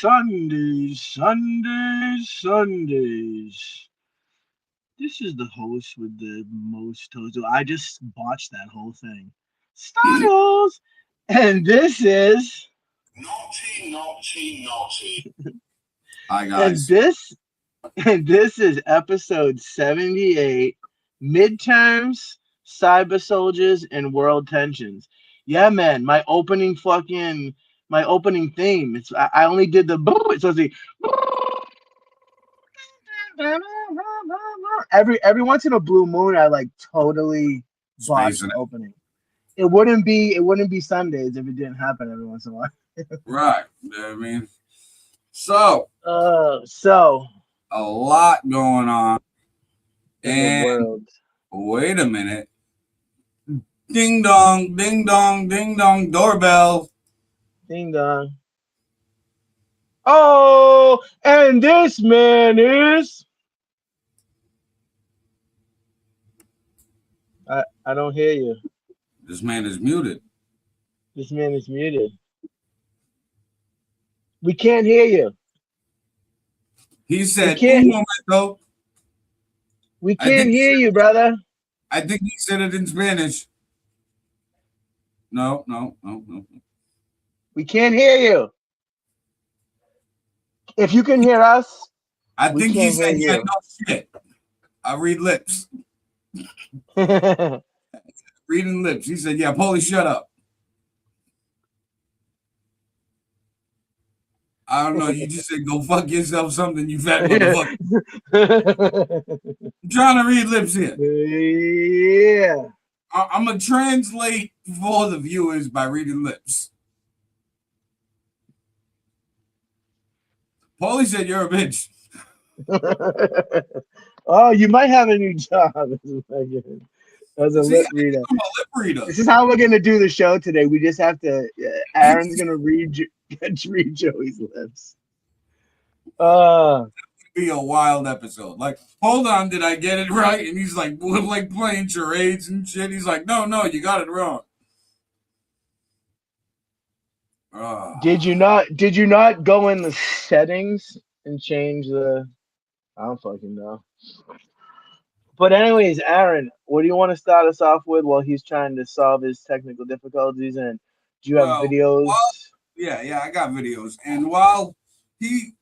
SunDaze. This is the host with the most toes. I just botched that whole thing. Styles! And this is. Naughty. Hi, And guys. this. And this is episode 78 Midterms, Cyber Soldiers, and World Tensions. Yeah, man, my opening theme. I only did the it's supposed to be every once in a blue moon I like totally botch Spacing the it. opening. It wouldn't be Sundays if it didn't happen every once in a while. Right. You know what I mean? So, So a lot going on. in the And world. wait a minute. Ding dong, ding dong, ding dong, doorbell. Ding dong. Oh, and this man is. I don't hear you. This man is muted. This man is muted. We can't hear you. He We said, can't. un momento. We I can't think he hear said, you, brother. I think he said it in Spanish. No. We can't hear you. If you can hear us, I we think he can't hear said, yeah, you. no shit. I read lips. Yeah. Reading lips. He said, yeah, Paulie, shut up. I don't know. You just said, go fuck yourself something, you fat motherfucker. I'm trying to read lips here. I'm going to translate for the viewers by reading lips. Paulie said, you're a bitch. Oh, you might have a new job as a See, lip I think reader. I'm a lip reader. This is how we're gonna do the show today. We just have to. Aaron's gonna read Joey's lips. Be a wild episode. Like, hold on, did I get it right? And he's like, we're like playing charades and shit. He's like, no, you got it wrong. Did you not go in the settings and change the? I don't fucking know. But anyways, Aaron, what do you want to start us off with while he's trying to solve his technical difficulties? And do you have videos? Yeah, I got videos. And while he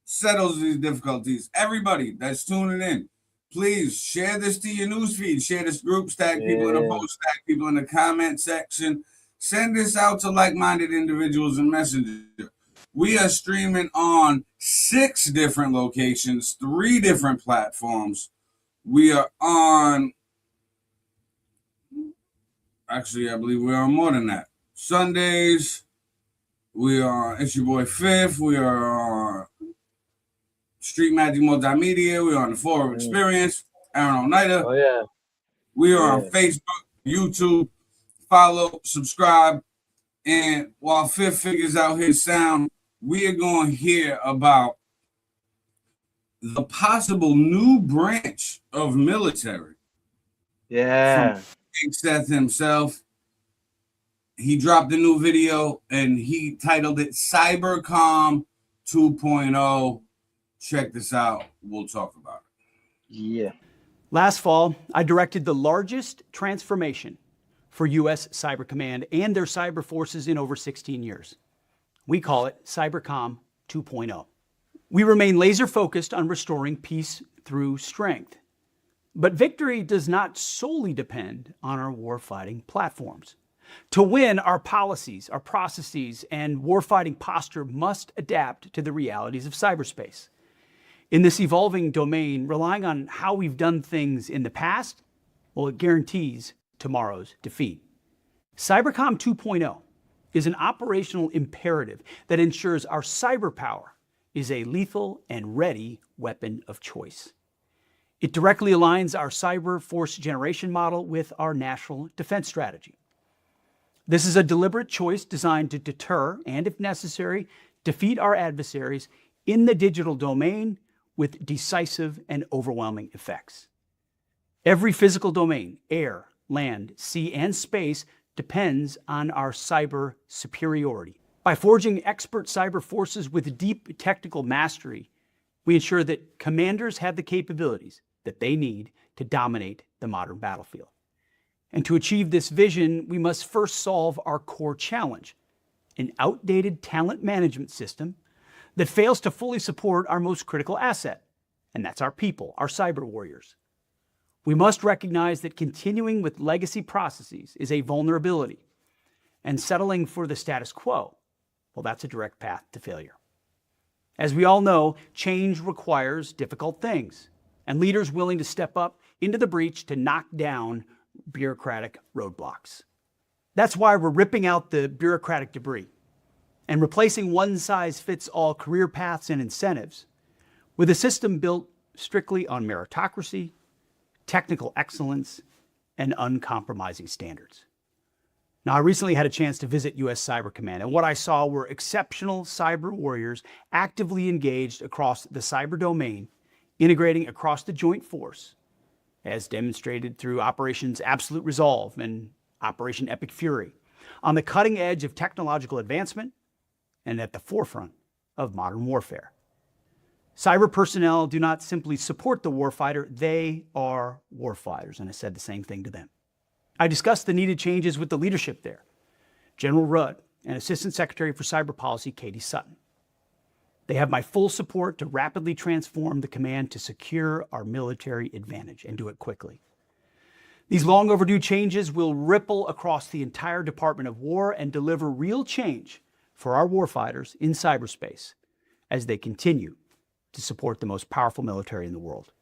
settles these difficulties, everybody that's tuning in, please share this to your newsfeed. Share this group, tag people in the post, tag people in the comment section. Send this out to like-minded individuals in Messenger. We are streaming on 6 different locations, 3 different platforms. We are on, actually, I believe we're on more than that. SunDaze, we are, it's your boy Fifth, we are on Street Magic Multimedia, we are on the Forum Experience, Aaron Oneida. Oh, yeah. We are on Facebook, YouTube. Follow, subscribe, and while Fifth figures out his sound, we are going to hear about the possible new branch of military. Yeah. From King Seth himself. He dropped a new video and he titled it Cybercom 2.0. Check this out. We'll talk about it. Yeah. Last fall, I directed the largest transformation for U.S. Cyber Command and their cyber forces in over 16 years. We call it Cybercom 2.0. We remain laser focused on restoring peace through strength. But victory does not solely depend on our warfighting platforms. To win, our policies, our processes, and warfighting posture must adapt to the realities of cyberspace. In this evolving domain, relying on how we've done things in the past, well, it guarantees tomorrow's defeat. Cybercom 2.0 is an operational imperative that ensures our cyber power is a lethal and ready weapon of choice. It directly aligns our cyber force generation model with our national defense strategy. This is a deliberate choice designed to deter and, if necessary, defeat our adversaries in the digital domain with decisive and overwhelming effects. Every physical domain, air, land, sea, and space, depends on our cyber superiority. By forging expert cyber forces with deep technical mastery, we ensure that commanders have the capabilities that they need to dominate the modern battlefield. And to achieve this vision, we must first solve our core challenge, an outdated talent management system that fails to fully support our most critical asset, and that's our people, our cyber warriors. We must recognize that continuing with legacy processes is a vulnerability, and settling for the status quo, well, that's a direct path to failure. As we all know, change requires difficult things, and leaders willing to step up into the breach to knock down bureaucratic roadblocks. That's why we're ripping out the bureaucratic debris and replacing one-size-fits-all career paths and incentives with a system built strictly on meritocracy, technical excellence, and uncompromising standards. Now, I recently had a chance to visit U.S. Cyber Command, and what I saw were exceptional cyber warriors actively engaged across the cyber domain, integrating across the joint force, as demonstrated through Operations Absolute Resolve and Operation Epic Fury, on the cutting edge of technological advancement and at the forefront of modern warfare. Cyber personnel do not simply support the warfighter, they are warfighters, and I said the same thing to them. I discussed the needed changes with the leadership there, General Rudd and Assistant Secretary for Cyber Policy, Katie Sutton. They have my full support to rapidly transform the command to secure our military advantage and do it quickly. These long overdue changes will ripple across the entire Department of War and deliver real change for our warfighters in cyberspace as they continue to support the most powerful military in the world.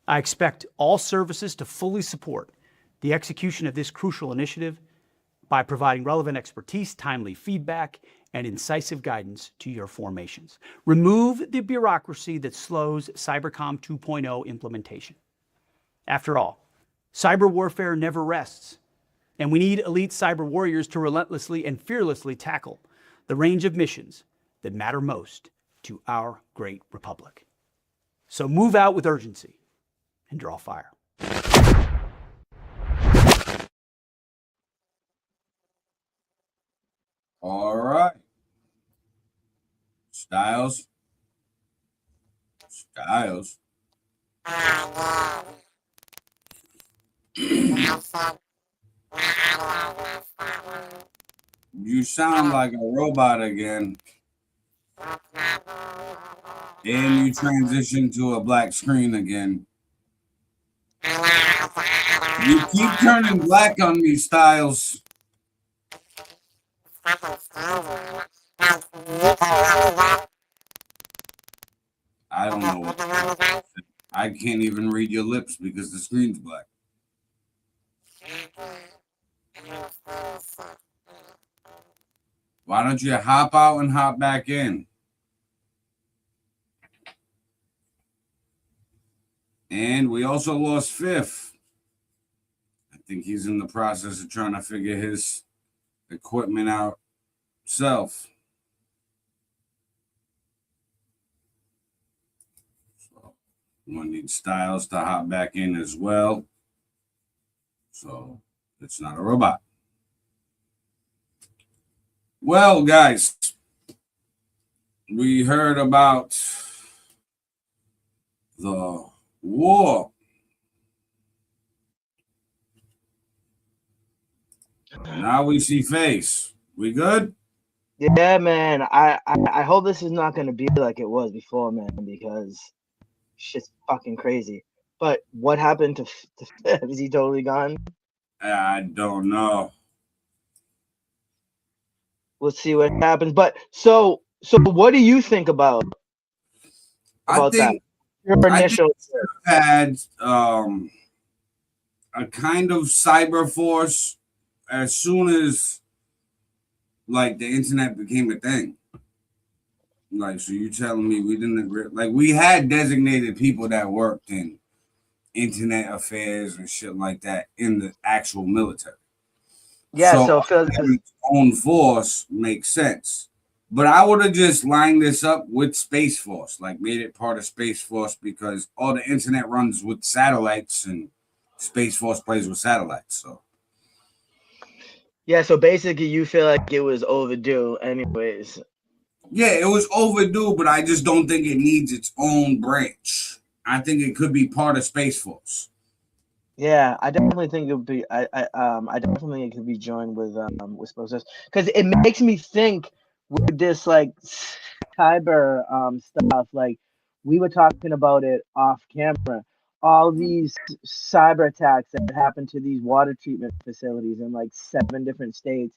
I expect all services to fully support the execution of this crucial initiative by providing relevant expertise, timely feedback, and incisive guidance to your formations. Remove the bureaucracy that slows Cybercom 2.0 implementation. After all, cyber warfare never rests, and we need elite cyber warriors to relentlessly and fearlessly tackle the range of missions that matter most to our great republic. So move out with urgency and draw fire. All right. Styles. You sound like a robot again. And you transition to a black screen again. You keep turning black on me, Styles. I don't know what I can't even read your lips because the screen's black. Why don't you hop out and hop back in? And we also lost Fifth. I think he's in the process of trying to figure his equipment out himself. So we're going to need Styles to hop back in as well. So it's not a robot. Well, guys, we heard about the war. Now we see face. We good? Yeah, man. I hope this is not going to be like it was before, man, because shit's fucking crazy. But what happened to Fifth? Is he totally gone? I don't know. We'll see what happens. But so what do you think about that? Your initial had a kind of cyber force as soon as like the internet became a thing. Like, so you telling me we didn't agree? Like, we had designated people that worked in internet affairs and shit like that in the actual military. Yeah, so its own force makes sense. But I would have just lined this up with Space Force, like made it part of Space Force, because all the internet runs with satellites and Space Force plays with satellites. So Yeah, so basically you feel like it was overdue anyways. Yeah, it was overdue, but I just don't think it needs its own branch. I think it could be part of Space Force. Yeah, I definitely think it would be. I definitely think it could be joined with Sposis because it makes me think with this like cyber stuff. Like we were talking about it off camera. All these cyber attacks that happened to these water treatment facilities in like 7 different states,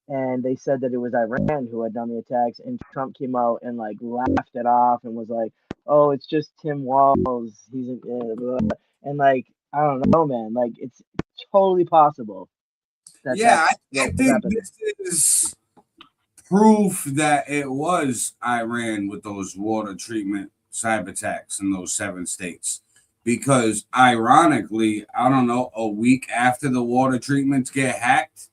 and they said that it was Iran who had done the attacks, and Trump came out and like laughed it off and was like, "Oh, it's just Tim Walz. He's a," and like I don't know, man. Like it's totally possible that Yeah, that's I what think happened. this is proof that it was Iran with those water treatment cyber attacks in those 7 states. Because ironically, I don't know, a week after the water treatments get hacked,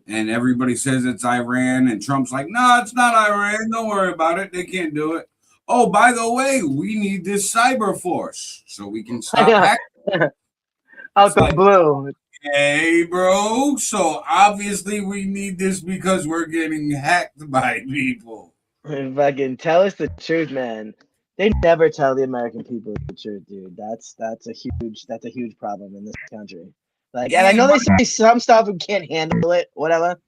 and everybody says it's Iran, and Trump's like, no, it's not Iran. Don't worry about it. They can't do it. Oh, by the way, we need this cyber force so we can stop Yeah, hacking. out It's the like, blue. hey, bro. So obviously we need this because we're getting hacked by people. Fucking tell us the truth, man. They never tell the American people the truth, dude. That's a huge problem in this country. Like, and I And know they say some stuff and can't handle it, whatever.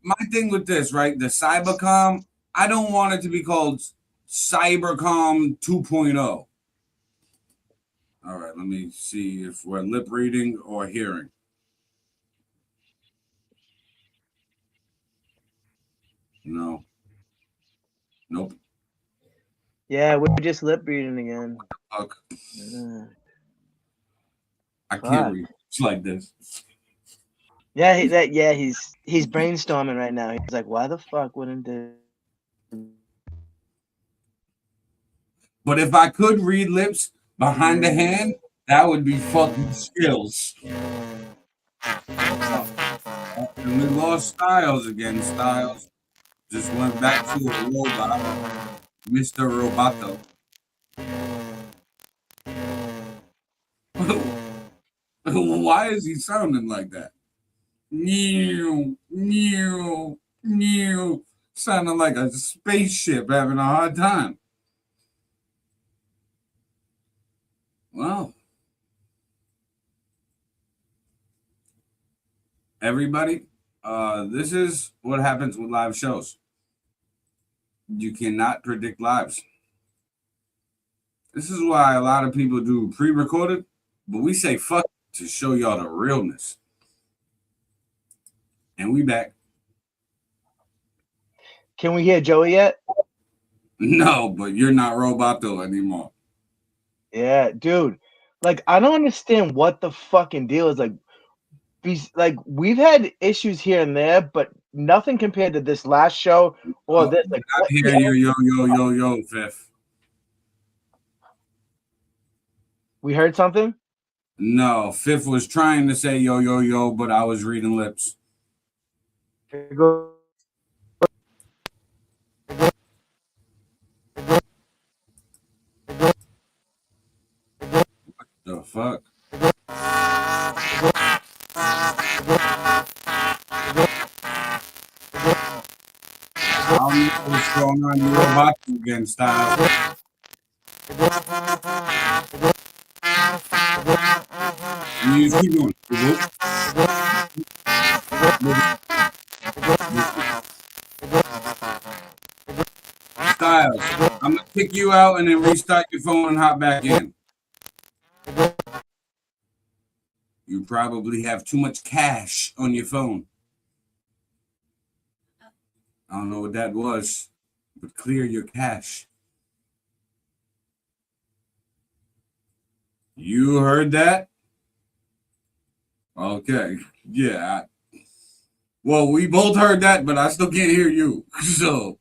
my thing with this, right? The cybercom, I don't want it to be called cybercom 2.0. All right, let me see if we're lip reading or hearing. No. Nope. Yeah, we're just lip reading again. Fuck. I can't Fuck. read. It's like this. Yeah, he's brainstorming right now. He's like, why the fuck wouldn't this? But if I could read lips behind the hand, that would be fucking skills. Oh, and we lost Styles again. Styles just went back to a robot, Mr. Roboto. Why is he sounding like that? New, new, new. Sounding like a spaceship having a hard time. Well, everybody, this is what happens with live shows. You cannot predict lives. This is why a lot of people do pre-recorded, but we say fuck to show y'all the realness. And we back. Can we hear Joey yet? No, but you're not Roboto anymore. Yeah, dude. Like, I don't understand what the fucking deal is. Like we've had issues here and there, but nothing compared to this last show or Oh, this. Like, I what hear you, yo, Fifth. we heard something? No, Fifth was trying to say yo, but I was reading lips. The fuck? I don't know what's going on. You're Roboto again, Styles. You just keep going. Styles, I'm gonna kick you out and then restart your phone and hop back in. You probably have too much cash on your phone. I don't know what that was, but clear your cache. You heard that? Okay. Yeah. Well, we both heard that, but I still can't hear you. So,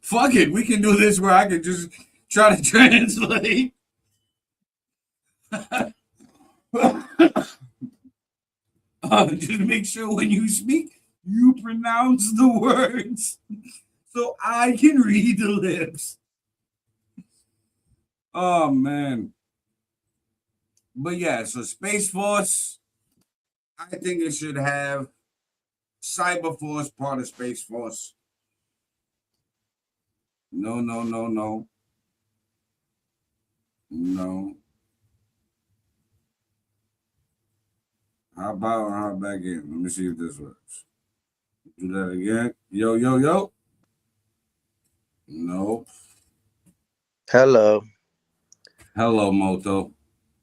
fuck it. We can do this where I can just try to translate. Just make sure when you speak, you pronounce the words so I can read the lips. Oh, man. But yeah, so Space Force, I think it should have Cyber Force part of Space Force. No, no, no, no. No. How back in? Let me see if this works. Do that again. Yo, yo, yo. Nope. Hello. Hello, Moto.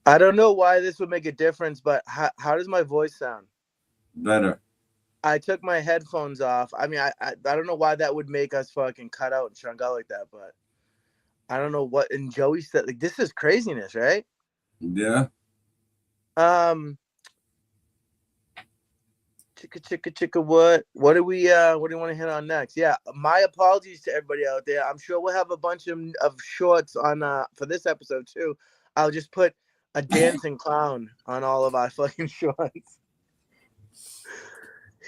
I don't know why this would make a difference, but how does my voice sound? Better. I took my headphones off. I mean, I don't know why that would make us fucking cut out and shrunk out like that, but I don't know what. And Joey said, like, this is craziness, right? Yeah. Chicka. What do you want to hit on next? Yeah, my apologies to everybody out there. I'm sure we'll have a bunch of shorts on for this episode too. I'll just put a dancing clown on all of our fucking shorts.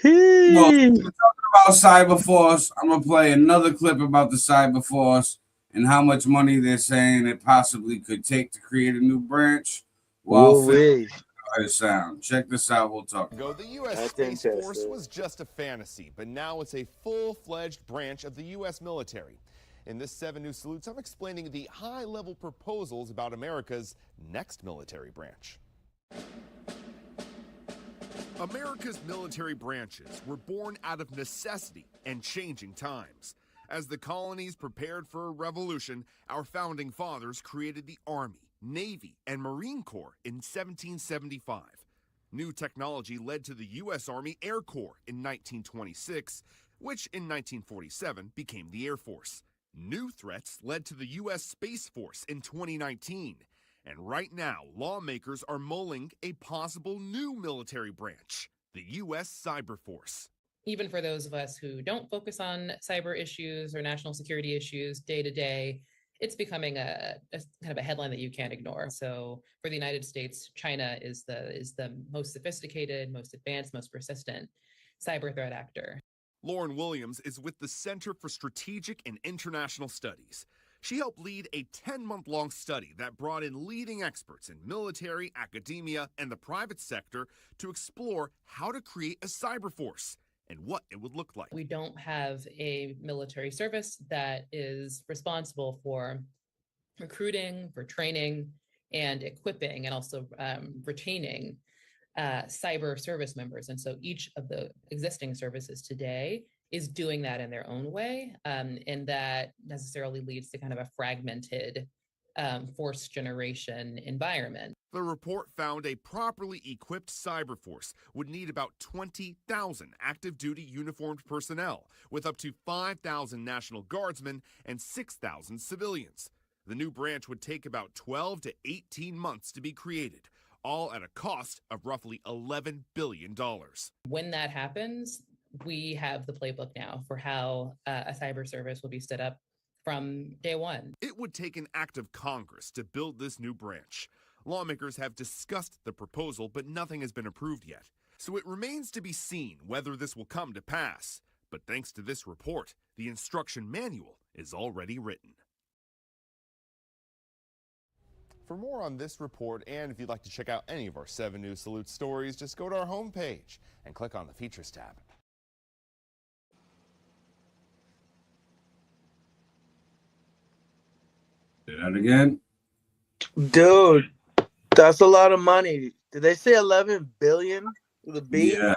Well, we're talking about Cyber Force. I'm gonna play another clip about the Cyber Force and how much money they're saying it possibly could take to create a new branch. While sound. Check this out. We'll talk. The U.S. Space Force was just a fantasy, but now it's a full-fledged branch of the U.S. military. In this 7 News Salutes, I'm explaining the high-level proposals about America's next military branch. America's military branches were born out of necessity and changing times. As the colonies prepared for a revolution, our founding fathers created the Army, Navy, and Marine Corps in 1775. New technology led to the U.S. Army Air Corps in 1926, which in 1947 became the Air Force. New threats led to the U.S. Space Force in 2019. And right now, lawmakers are mulling a possible new military branch, the U.S. Cyber Force. Even for those of us who don't focus on cyber issues or national security issues day to day, it's becoming a kind of a headline that you can't ignore. So for the United States, China is the most sophisticated, most advanced, most persistent cyber threat actor. Lauren Williams is with the Center for Strategic and International Studies. She helped lead a 10-month-long study that brought in leading experts in military, academia, and the private sector to explore how to create a cyber force and what it would look like. We don't have a military service that is responsible for recruiting, for training, and equipping, and also retaining cyber service members. And so each of the existing services today is doing that in their own way, and that necessarily leads to kind of a fragmented force generation environment. The report found a properly equipped cyber force would need about 20,000 active duty uniformed personnel, with up to 5,000 National Guardsmen and 6,000 civilians. The new branch would take about 12 to 18 months to be created, all at a cost of roughly $11 billion. When that happens, we have the playbook now for how a cyber service will be stood up from day one. It would take an act of Congress to build this new branch. Lawmakers have discussed the proposal, but nothing has been approved yet. So it remains to be seen whether this will come to pass. But thanks to this report, the instruction manual is already written. For more on this report, and if you'd like to check out any of our 7 News Salute stories, just go to our homepage and click on the Features tab. Say that again. Dude, that's a lot of money. Did they say 11 billion with a B? Yeah.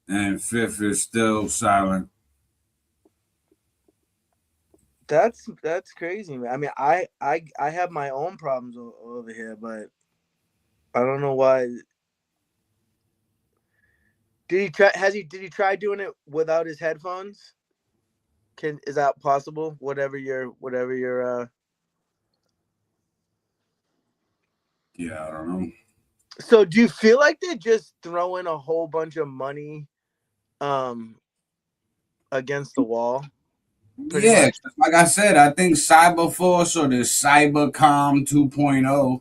And fifth is still silent. That's crazy, man. I mean, I have my own problems over here, but I don't know why. Did he try doing it without his headphones? Is that possible? Whatever your Yeah, I don't know. So do you feel like they're just throwing a whole bunch of money against the wall? Yeah, much? Like I said, I think Cyber Force or the Cybercom 2.0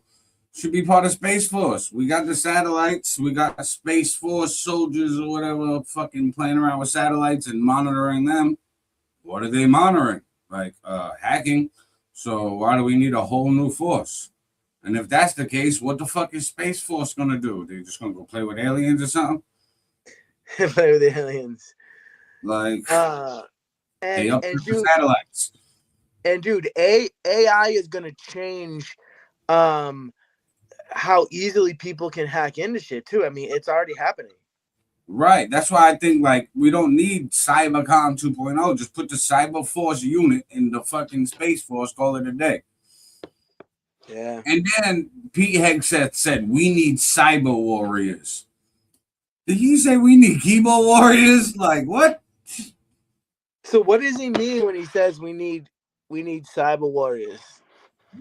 should be part of Space Force. We got the satellites, we got Space Force soldiers or whatever fucking playing around with satellites and monitoring them. What are they monitoring? Like hacking. So why do we need a whole new force? And if that's the case, what the fuck is Space Force gonna do? They just gonna go play with aliens or something? Play with aliens. Like, they And up and for dude, satellites. AI is gonna change how easily people can hack into shit too. I mean, it's already happening. Right. That's why I think like we don't need Cybercom 2.0. Just put the Cyber Force unit in the fucking Space Force, call it a day. Yeah. And then Pete Hegseth said we need cyber warriors. Did he say we need keyboard warriors? Like what? So what does he mean when he says we need cyber warriors?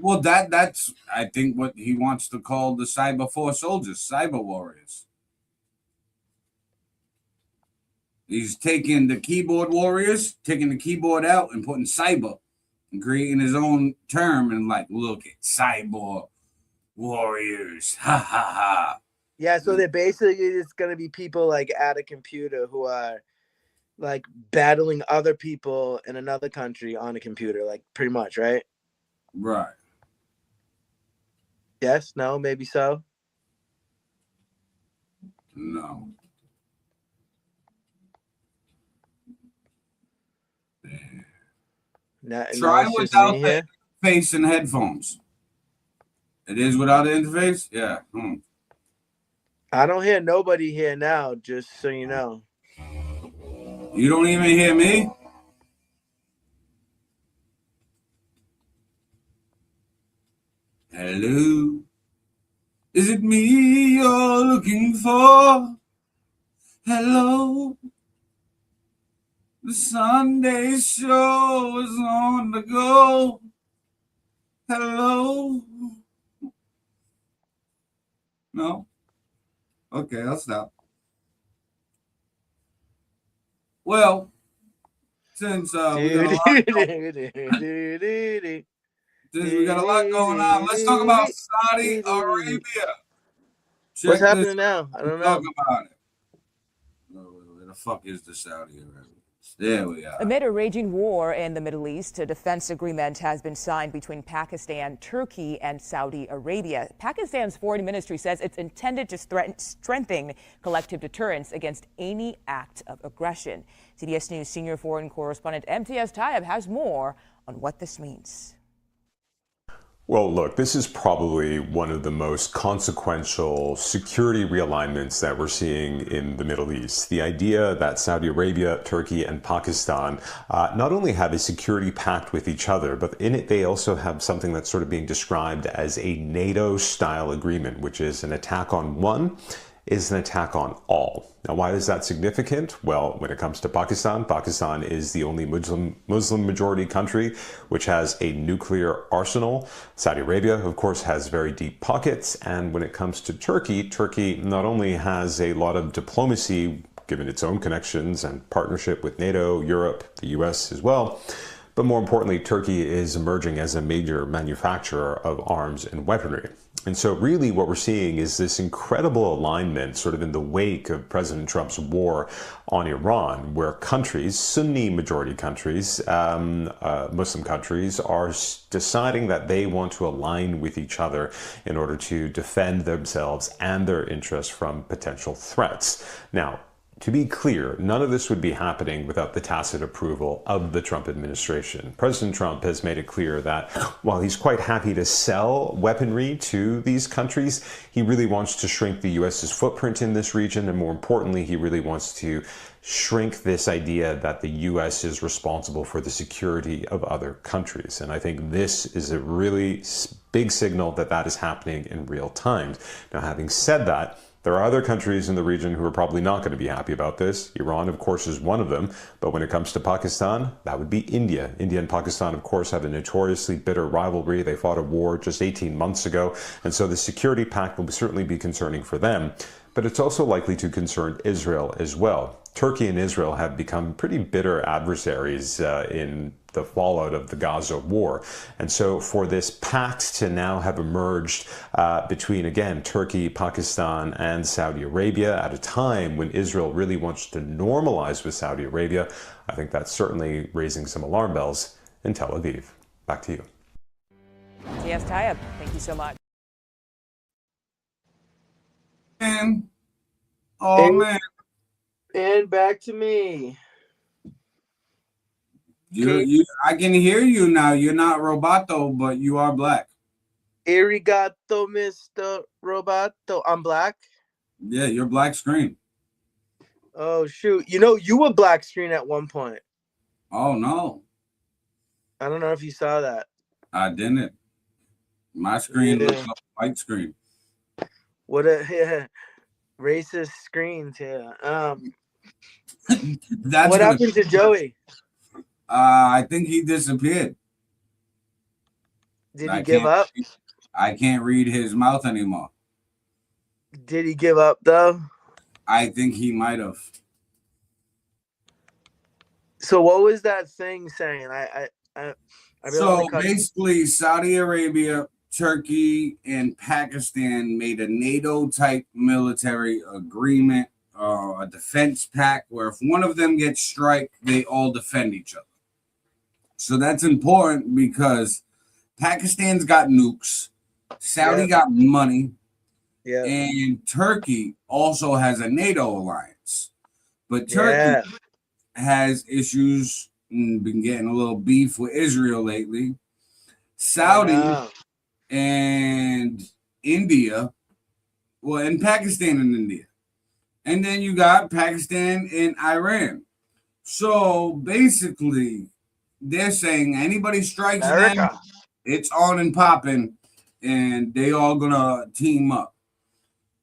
Well, that's I think what he wants to call the Cyber Force soldiers, cyber warriors. He's taking the keyboard warriors, taking the keyboard out and putting cyber and creating his own term and like, look at cyber warriors. Ha ha ha. Yeah, so they're basically it's gonna be people like at a computer who are like battling other people in another country on a computer, like pretty much, right? Right. Yes, no, maybe so. No. Now Try it's just without me the here. interface and headphones. It is without the interface? Yeah. I don't hear nobody here now, just so you know. You don't even hear me? Hello? Is it me you're looking for? Hello? The SunDaze show is on the go. Hello? No? Okay, I'll stop. Well, since we got a lot going on, let's talk about Saudi Arabia. What's happening now? I don't know. Talk about it. Where the fuck is the Saudi Arabia? There we are. Amid a raging war in the Middle East, a defense agreement has been signed between Pakistan, Turkey, and Saudi Arabia. Pakistan's foreign ministry says it's intended to strengthen collective deterrence against any act of aggression. CBS News senior foreign correspondent MTS Tayyab has more on what this means. Well, look, this is probably one of the most consequential security realignments that we're seeing in the Middle East. The idea that Saudi Arabia, Turkey, and Pakistan not only have a security pact with each other, but in it they also have something that's sort of being described as a NATO-style agreement, which is an attack on one is an attack on all. Now, why is that significant? Well, when it comes to Pakistan, Pakistan is the only Muslim majority country which has a nuclear arsenal. Saudi Arabia, of course, has very deep pockets. And when it comes to Turkey, Turkey not only has a lot of diplomacy, given its own connections and partnership with NATO, Europe, the US as well, but more importantly, Turkey is emerging as a major manufacturer of arms and weaponry. And so really what we're seeing is this incredible alignment sort of in the wake of President Trump's war on Iran, where countries, Sunni majority countries, Muslim countries, are deciding that they want to align with each other in order to defend themselves and their interests from potential threats. Now, to be clear, none of this would be happening without the tacit approval of the Trump administration. President Trump has made it clear that while he's quite happy to sell weaponry to these countries, he really wants to shrink the U.S.'s footprint in this region, and more importantly, he really wants to shrink this idea that the U.S. is responsible for the security of other countries. And I think this is a really big signal that that is happening in real time. Now, having said that, there are other countries in the region who are probably not going to be happy about this. Iran, of course, is one of them. But when it comes to Pakistan, that would be India. India and Pakistan, of course, have a notoriously bitter rivalry. They fought a war just 18 months ago. And so the security pact will certainly be concerning for them. But it's also likely to concern Israel as well. Turkey and Israel have become pretty bitter adversaries in the fallout of the Gaza war. And so for this pact to now have emerged between, again, Turkey, Pakistan, and Saudi Arabia at a time when Israel really wants to normalize with Saudi Arabia, I think that's certainly raising some alarm bells in Tel Aviv. Back to you. Yes, Tayyab, thank you so much. Oh, And- man. And back to me. I can hear you now. You're not Roboto, but you are black. Arigato, Mr. Roboto. I'm black. Yeah, you're black screen. Oh, shoot. You know, you were black screen at one point. Oh, no. I don't know if you saw that. I didn't. My screen Yeah. looks like a white screen. What a racist screens here. That's What gonna- happened to Joey? I think he disappeared. Did he give up? I can't read his mouth anymore. Did he give up though? I think he might have. So what was that thing saying? I really So only caught- basically, Saudi Arabia, Turkey, and Pakistan made a NATO type military agreement, a defense pact, where if one of them gets struck, they all defend each other. So that's important because Pakistan's got nukes, Saudi got money, yeah. and Turkey also has a NATO alliance. But Turkey has issues and been getting a little beef with Israel lately. Saudi and India, well, and Pakistan and India. And then you got Pakistan and Iran. So basically, they're saying anybody strikes them, it's on and popping, and they all gonna team up.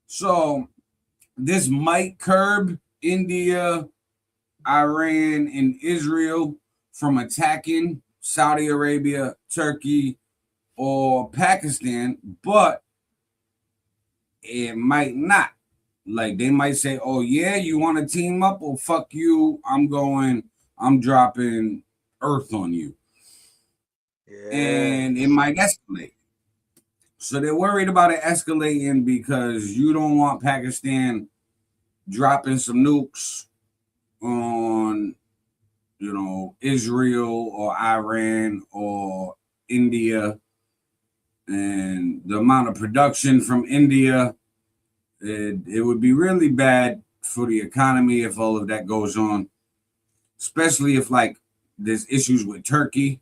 So this might curb India, Iran, and Israel from attacking Saudi Arabia, Turkey, or Pakistan, but it might not. Like they might say, "Oh yeah, you want to team up? Well, fuck you. I'm dropping Earth on you," and it might escalate. So they're worried about it escalating because you don't want Pakistan dropping some nukes on, Israel or Iran or India, and the amount of production from India, it would be really bad for the economy if all of that goes on, especially if there's issues with Turkey,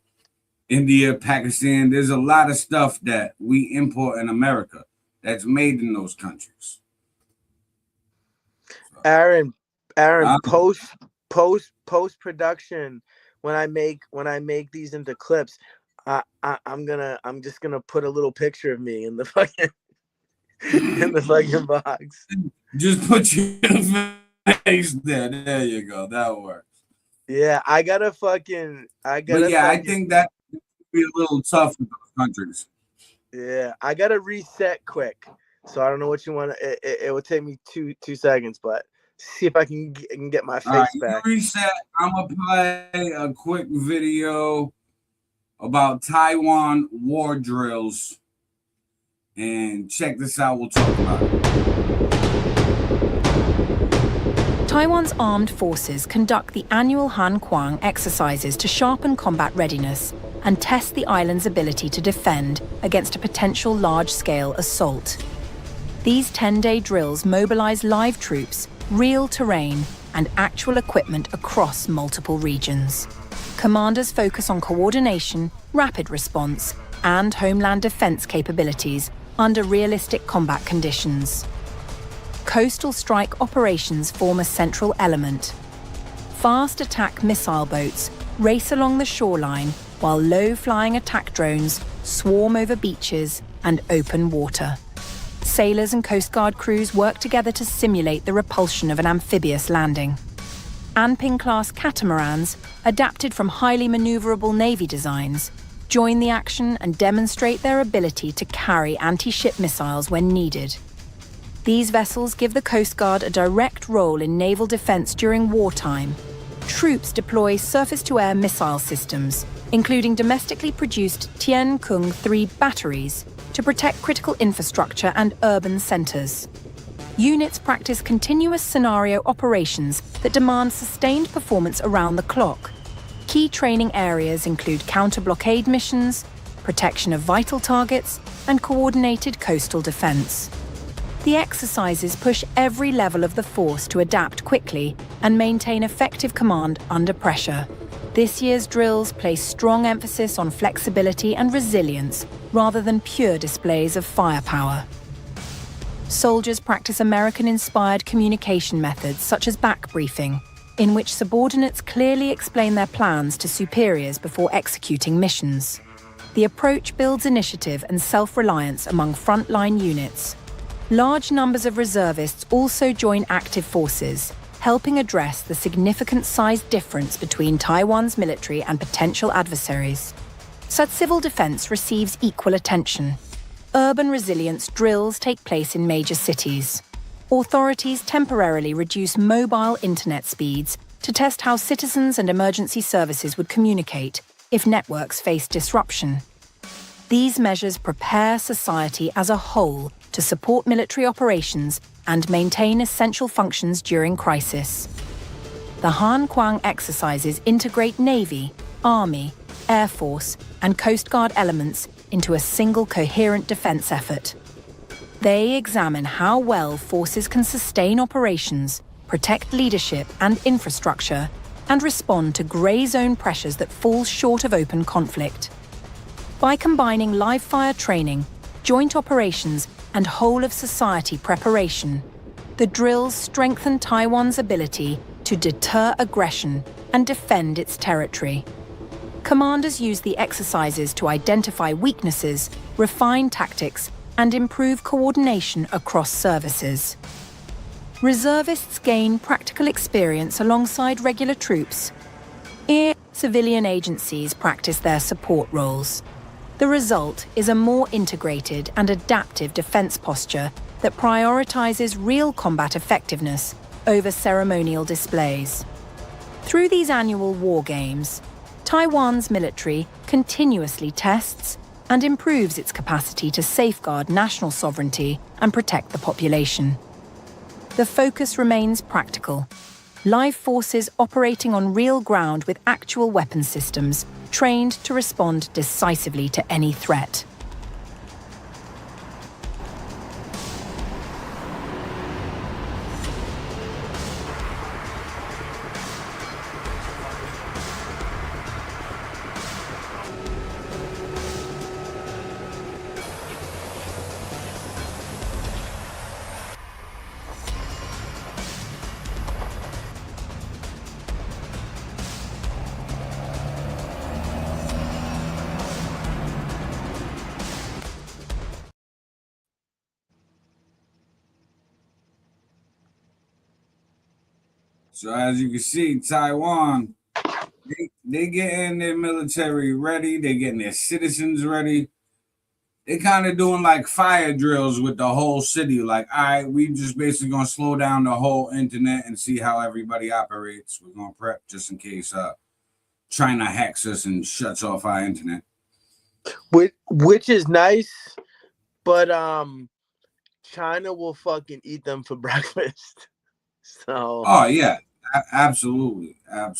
India, Pakistan. There's a lot of stuff that we import in America that's made in those countries. Aaron, post production, when I make these into clips, I'm just gonna put a little picture of me in the fucking box. Just put your face there. There you go. That works. Yeah, I think that would be a little tough in those countries. Yeah, I gotta reset quick. So I don't know what you want. It will take me two seconds, but see if I can get my face back. Reset. I'm gonna play a quick video about Taiwan war drills, and check this out. We'll talk about it. Taiwan's armed forces conduct the annual Han Kuang exercises to sharpen combat readiness and test the island's ability to defend against a potential large-scale assault. These 10-day drills mobilize live troops, real terrain, and actual equipment across multiple regions. Commanders focus on coordination, rapid response, and homeland defense capabilities under realistic combat conditions. Coastal strike operations form a central element. Fast attack missile boats race along the shoreline while low-flying attack drones swarm over beaches and open water. Sailors and Coast Guard crews work together to simulate the repulsion of an amphibious landing. Anping-class catamarans, adapted from highly maneuverable Navy designs, join the action and demonstrate their ability to carry anti-ship missiles when needed. These vessels give the Coast Guard a direct role in naval defense during wartime. Troops deploy surface-to-air missile systems, including domestically produced Tian Kung 3 batteries, to protect critical infrastructure and urban centers. Units practice continuous scenario operations that demand sustained performance around the clock. Key training areas include counter-blockade missions, protection of vital targets, and coordinated coastal defense. The exercises push every level of the force to adapt quickly and maintain effective command under pressure. This year's drills place strong emphasis on flexibility and resilience rather than pure displays of firepower. Soldiers practice American-inspired communication methods such as backbriefing, in which subordinates clearly explain their plans to superiors before executing missions. The approach builds initiative and self-reliance among frontline units. Large numbers of reservists also join active forces, helping address the significant size difference between Taiwan's military and potential adversaries. Such civil defense receives equal attention. Urban resilience drills take place in major cities. Authorities temporarily reduce mobile internet speeds to test how citizens and emergency services would communicate if networks face disruption. These measures prepare society as a whole to support military operations and maintain essential functions during crisis. The Han Kuang exercises integrate Navy, Army, Air Force, and Coast Guard elements into a single coherent defense effort. They examine how well forces can sustain operations, protect leadership and infrastructure, and respond to grey zone pressures that fall short of open conflict. By combining live-fire training, joint operations, and whole-of-society preparation, the drills strengthen Taiwan's ability to deter aggression and defend its territory. Commanders use the exercises to identify weaknesses, refine tactics, and improve coordination across services. Reservists gain practical experience alongside regular troops. Civilian agencies practice their support roles. The result is a more integrated and adaptive defense posture that prioritizes real combat effectiveness over ceremonial displays. Through these annual war games, Taiwan's military continuously tests and improves its capacity to safeguard national sovereignty and protect the population. The focus remains practical. Live forces operating on real ground with actual weapon systems, trained to respond decisively to any threat. So as you can see, Taiwan, they getting their military ready. They getting their citizens ready. They kind of doing like fire drills with the whole city. Like, all right, we just basically gonna slow down the whole internet and see how everybody operates. We're gonna prep just in case China hacks us and shuts off our internet. Which is nice, but China will fucking eat them for breakfast. So. Oh yeah, absolutely. I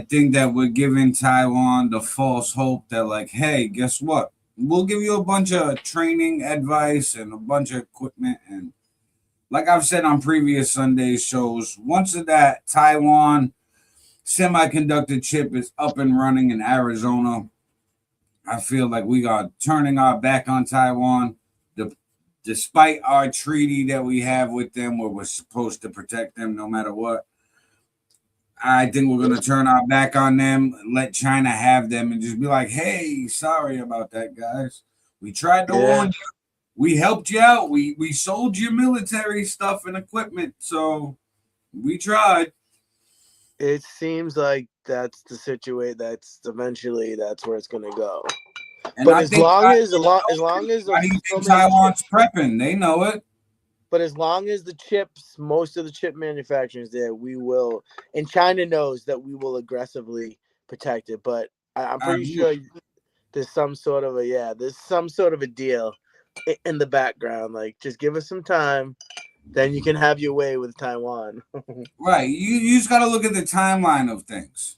think that we're giving Taiwan the false hope that, like, hey, guess what? We'll give you a bunch of training advice and a bunch of equipment. And like I've said on previous SunDaze shows, once that Taiwan semiconductor chip is up and running in Arizona, I feel like we are turning our back on Taiwan. Despite our treaty that we have with them where we're supposed to protect them no matter what, I think we're going to turn our back on them, let China have them, and just be like, hey, sorry about that, guys. We tried to warn you. We helped you out. We sold you military stuff and equipment, so we tried. It seems like that's the situation. That's eventually where it's going to go. And but I as long as Taiwan's prepping, they know it. But as long as the chips, most of the chip manufacturers there, we will, and China knows that we will aggressively protect it. But I'm pretty sure there's some sort of a deal in the background. Like, just give us some time, then you can have your way with Taiwan. Right. You just got to look at the timeline of things.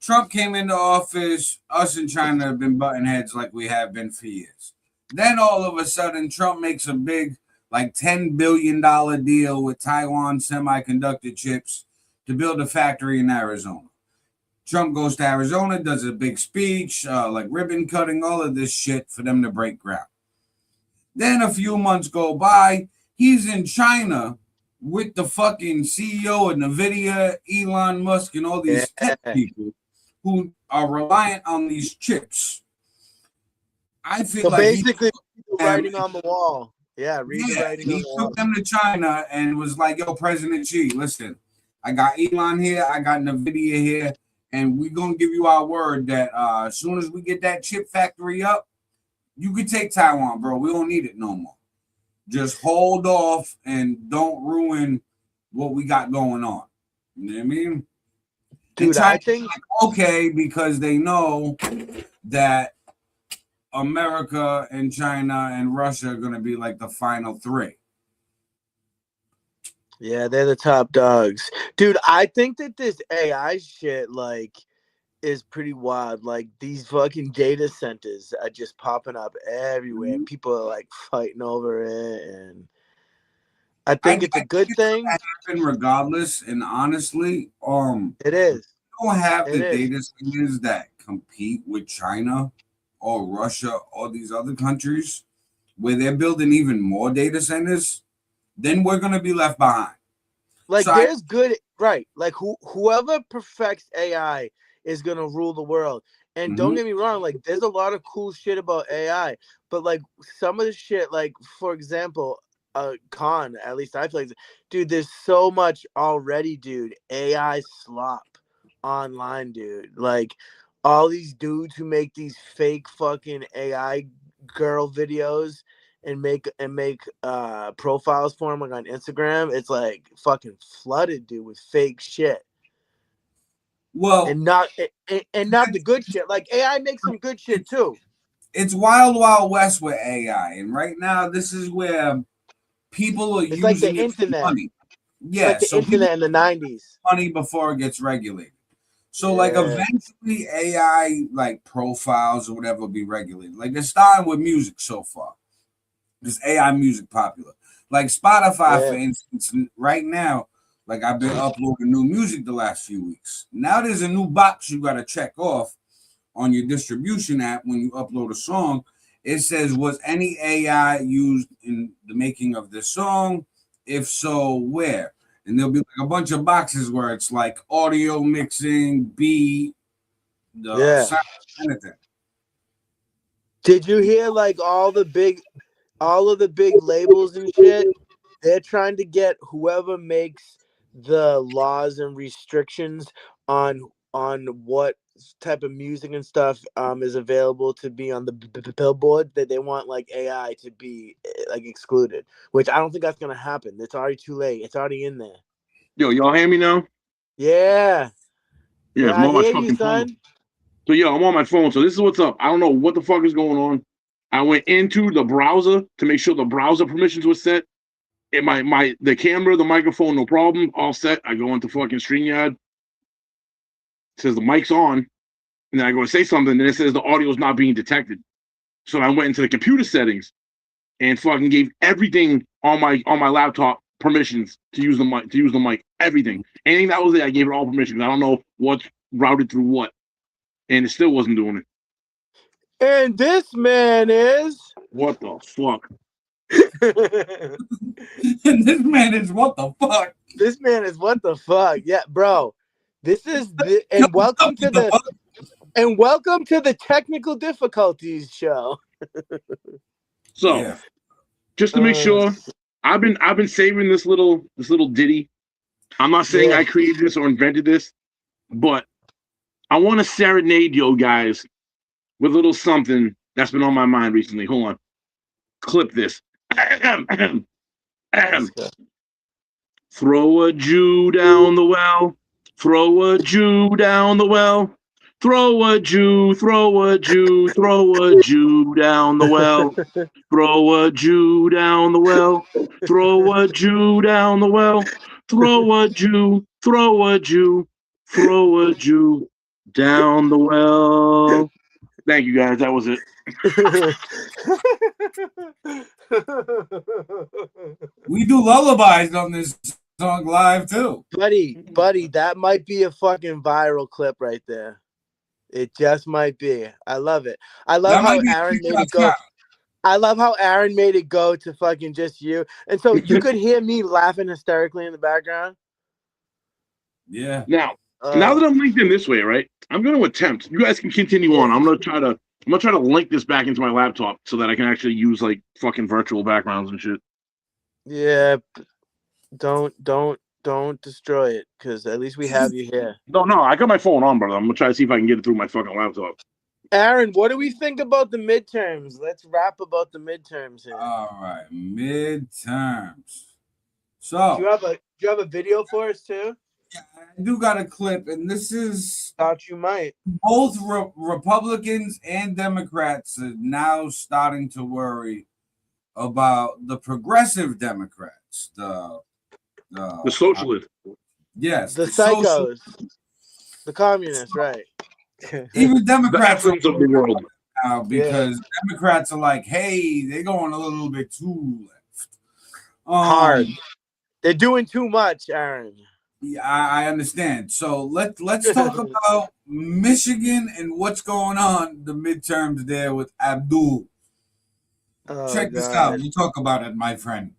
Trump came into office. Us and China have been butting heads like we have been for years. Then all of a sudden, Trump makes a big, like $10 billion deal with Taiwan Semiconductor Chips to build a factory in Arizona. Trump goes to Arizona, does a big speech, like ribbon cutting, all of this shit for them to break ground. Then a few months go by, he's in China with the fucking CEO of NVIDIA, Elon Musk, and all these tech people who are reliant on these chips. I feel So like basically, writing on the wall. Yeah, read the writing on the wall. He took them to China and was like, yo, President Xi, listen, I got Elon here, I got NVIDIA here, and we're going to give you our word that as soon as we get that chip factory up, you can take Taiwan, bro. We don't need it no more. Just hold off and don't ruin what we got going on. You know what I mean? Dude, I think like, okay, because they know that America and China and Russia are going to be like the final three. Yeah, they're the top dogs. Dude, I think that this AI shit, like, is pretty wild. Like, these fucking data centers are just popping up everywhere. And people are, like, fighting over it. And I think it's a good thing. Happen regardless. And honestly, it is. You don't have the data centers that compete with China or Russia or these other countries where they're building even more data centers, then we're going to be left behind. Like, so there's good, right? Like, whoever perfects AI is going to rule the world. And don't get me wrong, like, there's a lot of cool shit about AI. But, like, some of the shit, like, for example, Khan, at least I feel like, dude, there's so much already, dude. AI slop online, dude. Like, all these dudes who make these fake fucking AI girl videos and make profiles for them, like, on Instagram, it's like fucking flooded, dude, with fake shit. Well, and not the good shit. Like, AI makes some good shit too. It's wild west with AI, and right now this is where people are using like the internet. Money. Yeah, like the internet in the 90s. Money before it gets regulated. So like eventually AI like profiles or whatever will be regulated. Like they're starting with music so far. This AI music popular. Like Spotify, for instance, right now, like I've been uploading new music the last few weeks. Now there's a new box you gotta check off on your distribution app when you upload a song. It says, was any AI used in the making of this song? If so, where? And there'll be like a bunch of boxes where it's like audio mixing, beat, sound, anything. Did you hear like all of the big labels and shit? They're trying to get whoever makes the laws and restrictions on what type of music and stuff is available to be on the billboard, that they want like AI to be like excluded, which I don't think that's gonna happen. It's already too late. It's already in there. Yo, y'all hear me now? Yeah, I'm on my fucking phone. So I'm on my phone. So this is what's up. I don't know what the fuck is going on. I went into the browser to make sure the browser permissions were set. And the camera, the microphone, no problem, all set. I go into fucking StreamYard. It says the mic's on, and then I go to say something, and it says the audio is not being detected. So I went into the computer settings and fucking gave everything on my laptop permissions to use the mic, everything. Anything that was there, I gave it all permissions. I don't know what's routed through what, and it still wasn't doing it. And this man is what the fuck? And this man is what the fuck? This man is what the fuck? Yeah, bro. This is and welcome to the technical difficulties show. So, just to make sure, I've been saving this little ditty. I'm not saying I created this or invented this, but I want to serenade you guys with a little something that's been on my mind recently. Hold on, clip this. Throw a Jew down the well. Throw a Jew down the well. Throw a Jew, throw a Jew, throw a Jew down the well. Throw a Jew down the well. Throw a Jew down the well. Throw a Jew, throw a Jew. throw a Jew down the well. Thank you, guys. That was it. We do lullabies on this song live too. Buddy, that might be a fucking viral clip right there. It just might be. I love it. I love how Aaron made it go. I love how Aaron made it go to fucking just you. And so you could hear me laughing hysterically in the background. Yeah. Now that I'm linked in this way, right? I'm going to attempt. You guys can continue on. I'm going to try to link this back into my laptop so that I can actually use like fucking virtual backgrounds and shit. Yeah. Don't destroy it, because at least we have you here. No, I got my phone on, brother. I'm going to try to see if I can get it through my fucking laptop. Aaron, what do we think about the midterms? Let's rap about the midterms here. All right, midterms. So do you have a video for us too? Yeah, I do got a clip, and this is thought you might. Both Republicans and Democrats are now starting to worry about the progressive Democrats, the socialists. Yes, the psychos, the communists, right? Even Democrats of the world now, because Democrats are like, hey, they're going a little bit too left. Hard. They're doing too much, Aaron. Yeah, I understand. So let's talk about Michigan and what's going on the midterms there with Abdul. Check this out. You talk about it, my friend.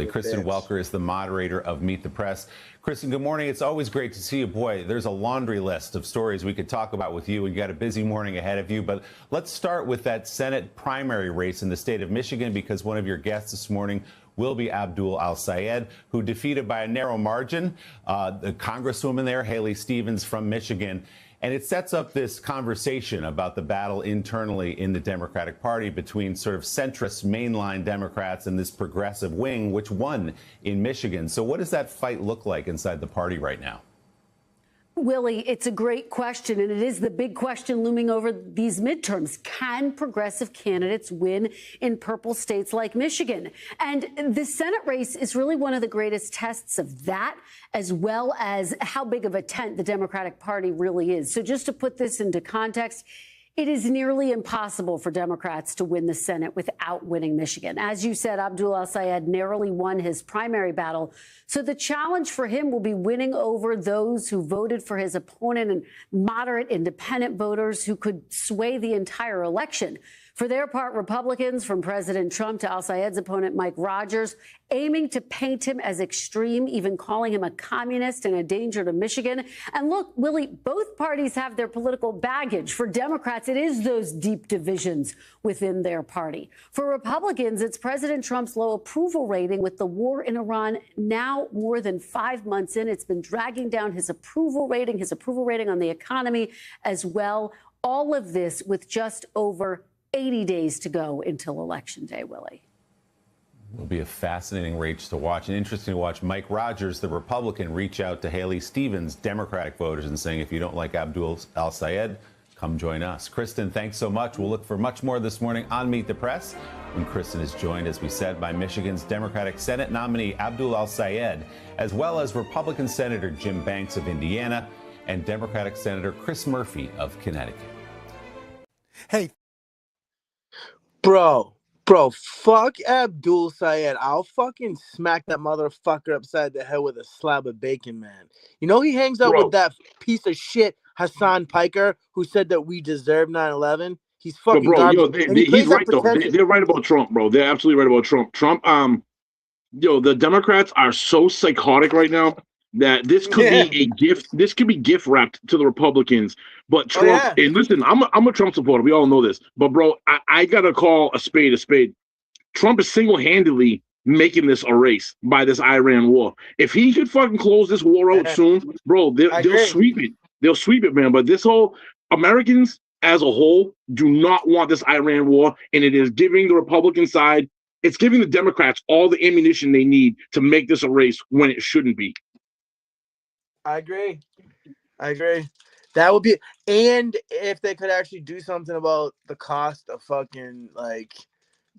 Kristen Welker is the moderator of Meet the Press. Kristen, good morning. It's always great to see you. Boy, there's a laundry list of stories we could talk about with you, and you got a busy morning ahead of you. But let's start with that Senate primary race in the state of Michigan, because one of your guests this morning will be Abdul Al-Sayed, who defeated by a narrow margin the Congresswoman there, Haley Stevens from Michigan. And it sets up this conversation about the battle internally in the Democratic Party between sort of centrist mainline Democrats and this progressive wing, which won in Michigan. So what does that fight look like inside the party right now? Willie, it's a great question, and it is the big question looming over these midterms. Can progressive candidates win in purple states like Michigan? And the Senate race is really one of the greatest tests of that, as well as how big of a tent the Democratic Party really is. So just to put this into context, it is nearly impossible for Democrats to win the Senate without winning Michigan. As you said, Abdul Al-Sayed narrowly won his primary battle. So the challenge for him will be winning over those who voted for his opponent and moderate independent voters who could sway the entire election. For their part, Republicans, from President Trump to Al-Sayed's opponent, Mike Rogers, aiming to paint him as extreme, even calling him a communist and a danger to Michigan. And look, Willie, both parties have their political baggage. For Democrats, it is those deep divisions within their party. For Republicans, it's President Trump's low approval rating with the war in Iran now more than 5 months in. It's been dragging down his approval rating on the economy as well. All of this with just over 80 days to go until Election Day, Willie. It'll be a fascinating race to watch, and interesting to watch Mike Rogers, the Republican, reach out to Haley Stevens, Democratic voters, and saying, if you don't like Abdul Al-Sayed, come join us. Kristen, thanks so much. We'll look for much more this morning on Meet the Press, when Kristen is joined, as we said, by Michigan's Democratic Senate nominee Abdul Al-Sayed, as well as Republican Senator Jim Banks of Indiana and Democratic Senator Chris Murphy of Connecticut. Hey, Bro, fuck Abdul Sayed. I'll fucking smack that motherfucker upside the head with a slab of bacon, man. You know he hangs out with that piece of shit Hassan Piker, who said that we deserve 9/11. He's fucking garbage. He's right though. They're right about Trump, bro. They're absolutely right about Trump. The Democrats are so psychotic right now that this could be a gift. This could be gift wrapped to the Republicans. But Trump, and listen, I'm a Trump supporter. We all know this. But bro, I gotta call a spade a spade. Trump is single-handedly making this a race by this Iran war. If he could fucking close this war out soon, bro, they'll sweep it. They'll sweep it, man. But this whole Americans as a whole do not want this Iran war, and it is giving the Republican side, it's giving the Democrats all the ammunition they need to make this a race when it shouldn't be. I agree. That would be, and if they could actually do something about the cost of fucking like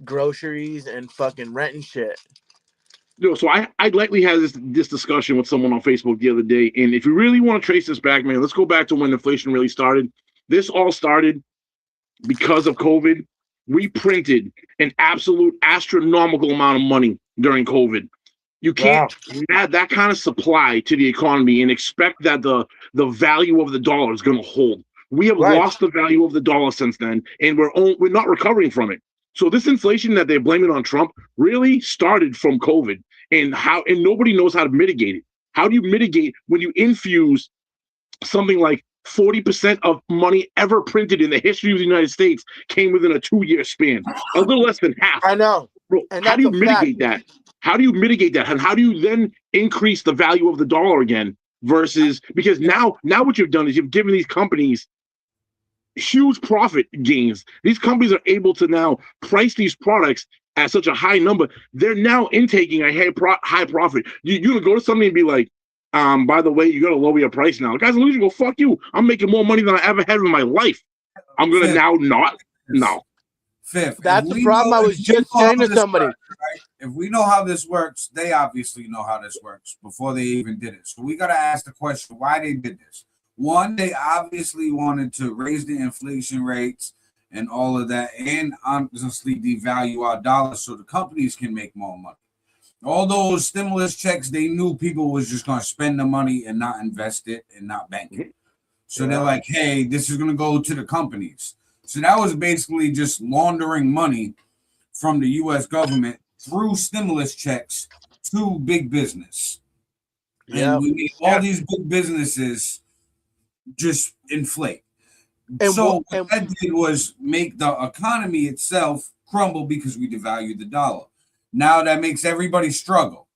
groceries and fucking rent and shit. So I lightly had this discussion with someone on Facebook the other day, and if you really want to trace this back, man, let's go back to when inflation really started. This all started because of COVID. We printed an absolute astronomical amount of money during COVID. You can't add that kind of supply to the economy and expect that the value of the dollar is going to hold. We have lost the value of the dollar since then, and we're not recovering from it. So this inflation that they're blaming on Trump really started from COVID, and nobody knows how to mitigate it. How do you mitigate when you infuse something like 40% of money ever printed in the history of the United States came within a 2-year span, a little less than half? I know. Bro, how do you mitigate that? How do you mitigate that? And how do you then increase the value of the dollar again versus, because now what you've done is you've given these companies huge profit gains. These companies are able to now price these products at such a high number. They're now intaking a high profit. You're going to go to somebody and be like, by the way, you got to lower your price now. The guys in go, fuck you. I'm making more money than I ever had in my life. I'm going to now not. No. Fifth. That's the problem I was just saying to somebody. Works, right? If we know how this works, they obviously know how this works before they even did it. So we got to ask the question why they did this. One, they obviously wanted to raise the inflation rates and all of that, and honestly devalue our dollar so the companies can make more money. All those stimulus checks, they knew people was just going to spend the money and not invest it and not bank it. So they're like, hey, this is going to go to the companies. So that was basically just laundering money from the U.S. government through stimulus checks to big business. And we made all these big businesses just inflate. And so what that did was make the economy itself crumble because we devalued the dollar. Now that makes everybody struggle.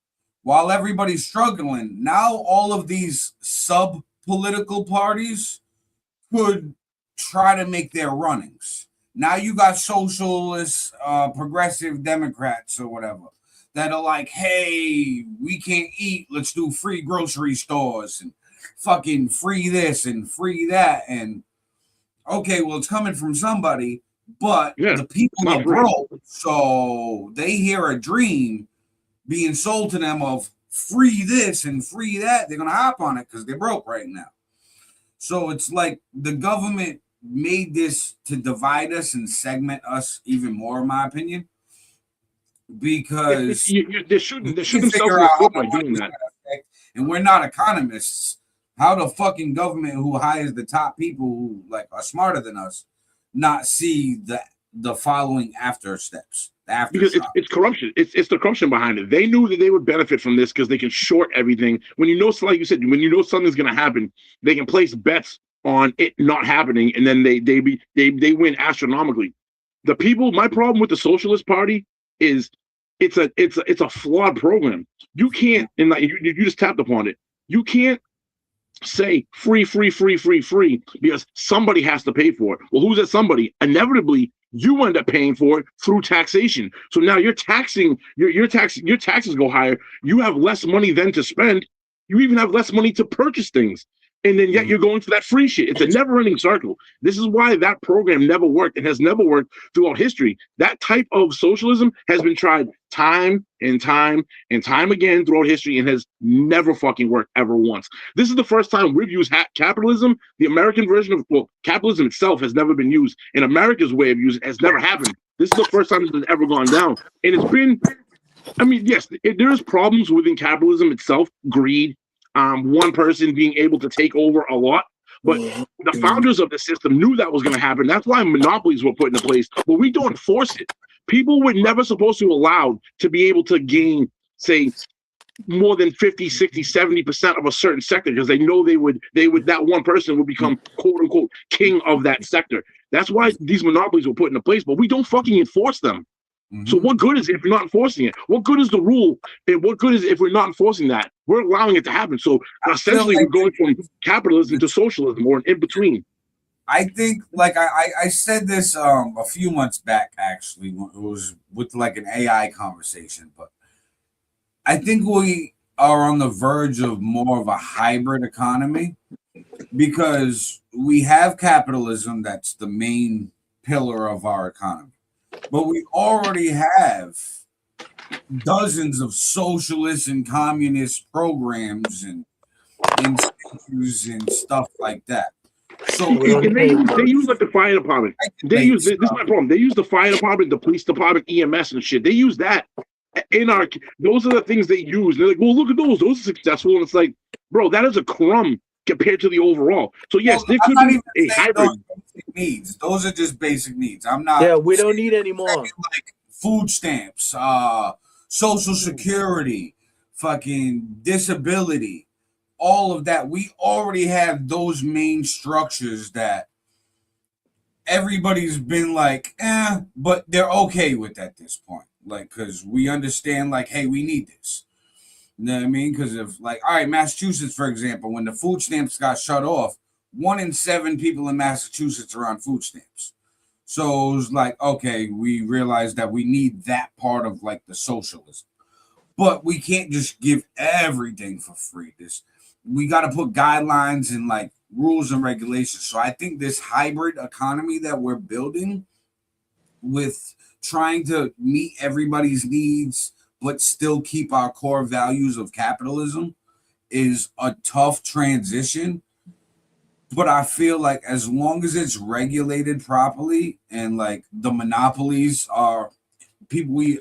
While everybody's struggling, now all of these sub-political parties could try to make their runnings. Now you got socialists, progressive Democrats or whatever that are like, hey, we can't eat. Let's do free grocery stores and fucking free this and free that. And okay, well, it's coming from somebody, but the people are broke. So they hear a dream being sold to them of free this and free that. They're going to hop on it because they're broke right now. So it's like the government made this to divide us and segment us even more, in my opinion, because they shoot themselves in the foot by doing that. And we're not economists. How the fucking government who hires the top people who like are smarter than us not see the following after steps? Because it's corruption. It's the corruption behind it. They knew that they would benefit from this because they can short everything. When you know, like you said, when you know something's going to happen, they can place bets on it not happening, and then they win astronomically. The people. My problem with the Socialist Party is it's a flawed program. You can't, and like you just tapped upon it. You can't say free because somebody has to pay for it. Well, who's that somebody? Inevitably, you end up paying for it through taxation. So now you're taxing your taxes go higher. You have less money then to spend. You even have less money to purchase things. And then yet you're going for that free shit. It's a never-ending circle. This is why that program never worked and has never worked throughout history. That type of socialism has been tried time and time and time again throughout history and has never fucking worked ever once. This is the first time we've used capitalism. The American version of capitalism itself has never been used. And America's way of using it has never happened. This is the first time this has ever gone down. And it's been, I mean, yes, there's problems within capitalism itself, greed, one person being able to take over a lot. But the founders of the system knew that was going to happen. That's why monopolies were put into place. But we don't force it. People were never supposed to allow to be able to gain, say, more than 50, 60, 70% of a certain sector because they know they would that one person would become quote unquote king of that sector. That's why these monopolies were put into place, but we don't fucking enforce them. So what good is it if you're not enforcing it? What good is the rule? And what good is it if we're not enforcing that? We're allowing it to happen. So essentially, we're going from capitalism to socialism or in between. I think, like I said this a few months back, actually, it was with like an AI conversation, but I think we are on the verge of more of a hybrid economy because we have capitalism that's the main pillar of our economy. But we already have dozens of socialist and communist programs and institutes and stuff like that. So they use like the fire department. They use this is my problem. They use the fire department, the police department, EMS and shit. They use that in our. Those are the things they use. They're like, well, look at those. Those are successful. And it's like, bro, that is a crumb compared to the overall. So yes, there could be a hybrid. Needs. Those are just basic needs. I'm not. Yeah, we don't need any more. Like food stamps, Social Security, fucking disability, all of that. We already have those main structures that everybody's been like, but they're okay with at this point. Like, because we understand, like, hey, we need this. You know what I mean? Because if, like, all right, Massachusetts, for example, when the food stamps got shut off, 1 in 7 people in Massachusetts are on food stamps. So it was like, okay, we realized that we need that part of like the socialism, but we can't just give everything for free. We got to put guidelines and like rules and regulations. So I think this hybrid economy that we're building with trying to meet everybody's needs, but still keep our core values of capitalism is a tough transition. But I feel like as long as it's regulated properly and like the monopolies are people, we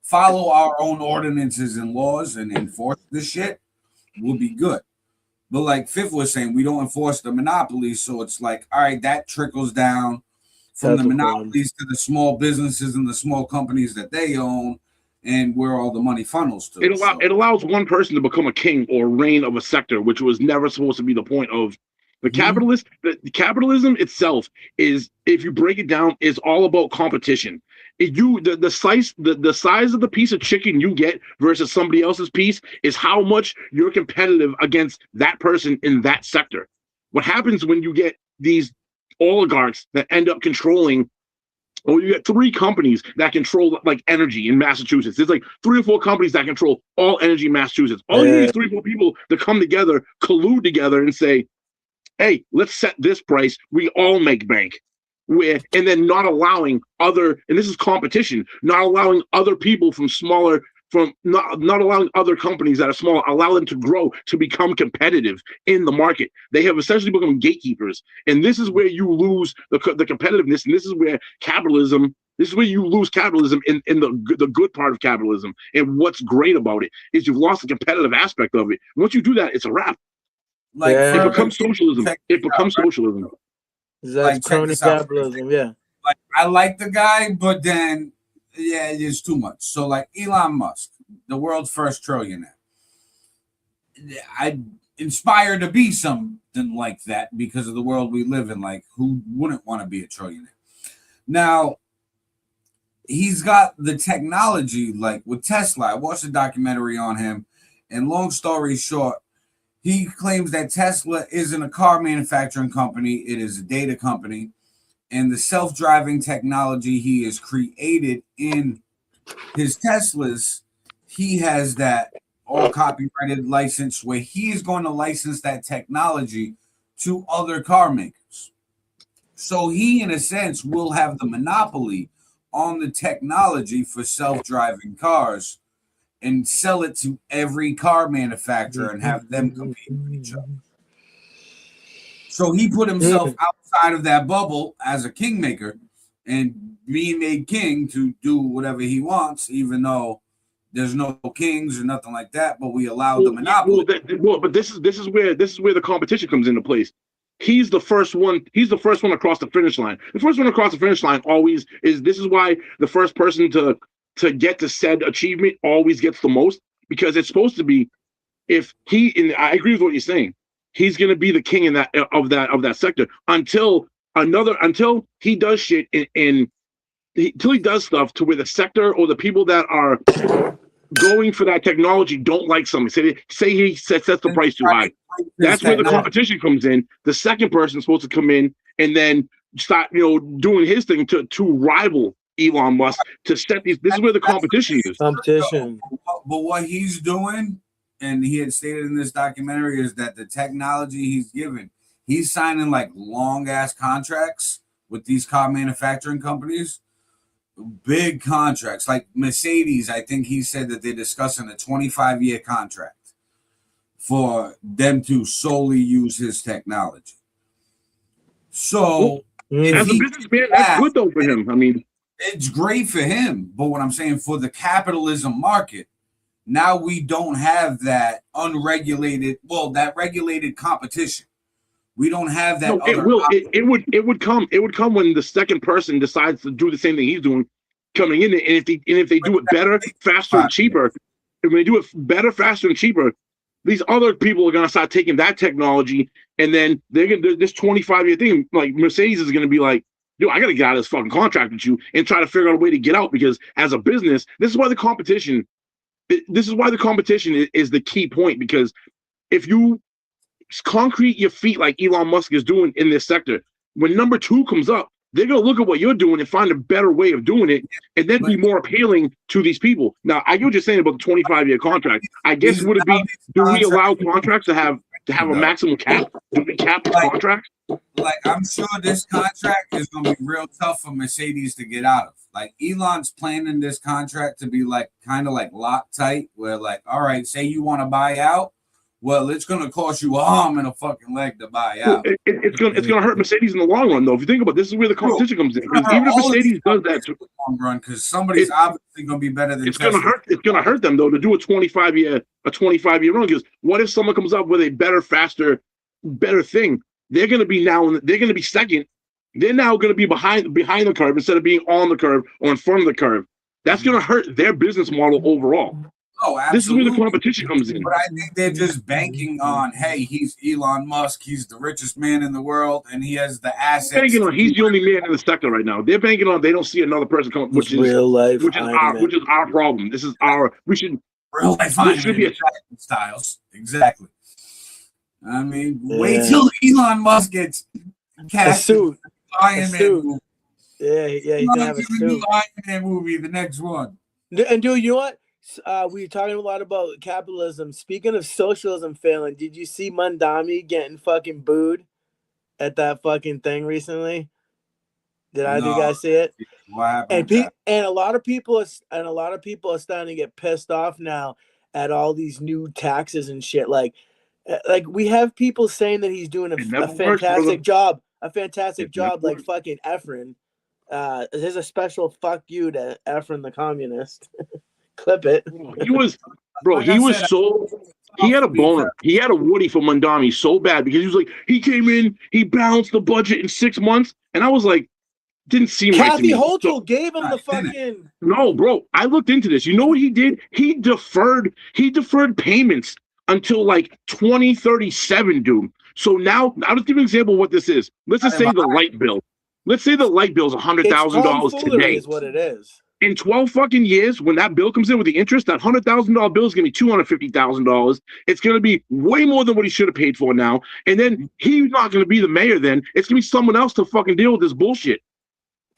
follow our own ordinances and laws and enforce this shit, we'll be good. But like Fifth was saying, we don't enforce the monopolies. So it's like, all right, that trickles down from the monopolies to the small businesses and the small companies that they own and where all the money funnels to. It allows one person to become a king or reign of a sector, which was never supposed to be the point of the capitalist. The capitalism itself is, if you break it down, is all about competition. The size of the piece of chicken you get versus somebody else's piece is how much you're competitive against that person in that sector. What happens when you get these oligarchs that end up controlling, or you get 3 companies that control like energy in Massachusetts. There's like 3 or 4 companies that control all energy in Massachusetts. All you need is 3 or 4 people to come together, collude together, and say, hey, let's set this price. We all make bank. And then not allowing other, and this is competition, not allowing other people not allowing other companies that are small, allow them to grow, to become competitive in the market. They have essentially become gatekeepers. And this is where you lose the competitiveness. And this is where you lose capitalism in the good part of capitalism. And what's great about it is you've lost the competitive aspect of it. Once you do that, it's a wrap. Like it becomes socialism. It becomes socialism. That's crony capitalism. Yeah. Like I like the guy, but then it's too much. So like Elon Musk, the world's first trillionaire. I inspired to be something like that because of the world we live in. Like who wouldn't want to be a trillionaire? Now he's got the technology, like with Tesla. I watched a documentary on him, and long story short, he claims that Tesla isn't a car manufacturing company, it is a data company. And the self-driving technology he has created in his Teslas, he has that all copyrighted license where he is going to license that technology to other car makers. So he, in a sense, will have the monopoly on the technology for self-driving cars and sell it to every car manufacturer and have them compete with each other. So he put himself outside of that bubble as a kingmaker and being made king to do whatever he wants, even though there's no kings or nothing like that, but we allow the monopoly. But this is where the competition comes into place. He's the first one. He's the first one across the finish line. The first one across the finish line always is. This is why the first person to get to said achievement always gets the most, because it's supposed to be, if he, and I agree with what you're saying, he's going to be the king in that sector until he does shit until he does stuff to where the sector or the people that are going for that technology don't like something. Say he sets the price too high. That's where the competition comes in. The second person is supposed to come in and then start, doing his thing to rival Elon Musk to set these. This is where the competition is. Competition. But what he's doing, and he had stated in this documentary, is that the technology he's given, he's signing like long ass contracts with these car manufacturing companies big contracts like Mercedes. I think he said that they're discussing a 25-year contract for them to solely use his technology. So as a businessman, that's good though for him. I mean, it's great for him, but what I'm saying for the capitalism market, now we don't have that unregulated, that regulated competition. We don't have that. No, it would come when the second person decides to do the same thing he's doing, coming in, and if they do it better, faster, and cheaper, and when they do it better, faster, and cheaper, these other people are gonna start taking that technology, and then they're gonna this 25-year thing. Like Mercedes is gonna be like, dude, I gotta get out of this fucking contract with you and try to figure out a way to get out, because as a business, this is why the competition is the key point, because if you concrete your feet like Elon Musk is doing in this sector, when number two comes up, they're going to look at what you're doing and find a better way of doing it, and then be more appealing to these people. Now, I get what you're saying about the 25-year contract. I guess would it be, do we allow contracts to have a maximum cap? Do we cap the contract? Like, I'm sure this contract is going to be real tough for Mercedes to get out of. Like, Elon's planning this contract to be like kind of like Loctite, where like, all right, say you want to buy out. Well, it's going to cost you a arm and a fucking leg to buy out. It's going to hurt Mercedes in the long run, though. If you think about it, this is where the competition comes in. Even if Mercedes does that, in the long run, because somebody's obviously going to be better than. It's going to hurt. It's going to hurt them though to do a 25-year run. Because what if someone comes up with a better, faster, better thing? They're going to be second. They're now going to be behind the curve instead of being on the curve or in front of the curve. That's going to hurt their business model overall. Oh, absolutely. This is where the competition comes in. But I think they're just banking on, hey, he's Elon Musk, he's the richest man in the world, and he has the assets. Banking on he's the only man in the sector right now. They're banking on they don't see another person come, which is our problem. This is our real life styles. Exactly. I mean, wait till Elon Musk gets cast in Iron Man movie. Yeah, he's gonna have a suit. Iron Man movie, the next one. And dude, you know what? We were talking a lot about capitalism. Speaking of socialism failing, did you see Mandami getting fucking booed at that fucking thing recently? Did either of you guys see it? And a lot of people are starting to get pissed off now at all these new taxes and shit. Like we have people saying that he's doing a fantastic job. A fantastic job, like fucking Efren. There's a special fuck you to Efren the communist. Clip it. He had a boner. He had a Woody for Mandami so bad because he was like, he came in, he balanced the budget in 6 months, and I was like, didn't seem right to me. Kathy Hochul gave him the fucking. No, bro. I looked into this. You know what he did? He deferred payments until like 2037, dude. So now I'll just give you an example of what this is. Let's just say the light bill. Let's say the light bill is $100,000 today. Is what it is. In 12 fucking years, when that bill comes in with the interest, that $100,000 bill is going to be $250,000. It's going to be way more than what he should have paid for now. And then he's not going to be the mayor then. It's going to be someone else to fucking deal with this bullshit.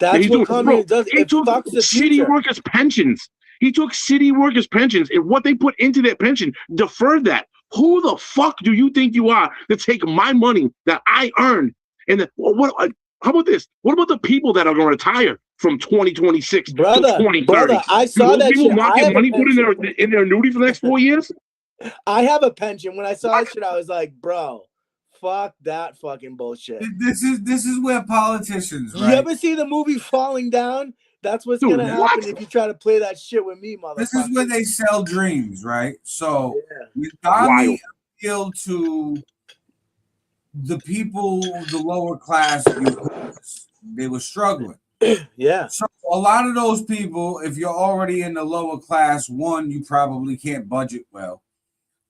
That's what communism does. He took city workers' pensions. He took city workers' pensions, and what they put into their pension, deferred that. Who the fuck do you think you are to take my money that I earned? And how about this? What about the people that are going to retire from 2026 to 2030? Brother, I saw that people shit. not get money put in their annuity for the next 4 years? I have a pension. When I saw that shit, I was like, bro, fuck that fucking bullshit. This is where politicians, right? You ever see the movie Falling Down? That's what's going to happen if you try to play that shit with me, motherfucker. This is where they sell dreams, right? So, Mandami appealed to the people, the lower class, they were struggling. Yeah. So a lot of those people, if you're already in the lower class, one, you probably can't budget well.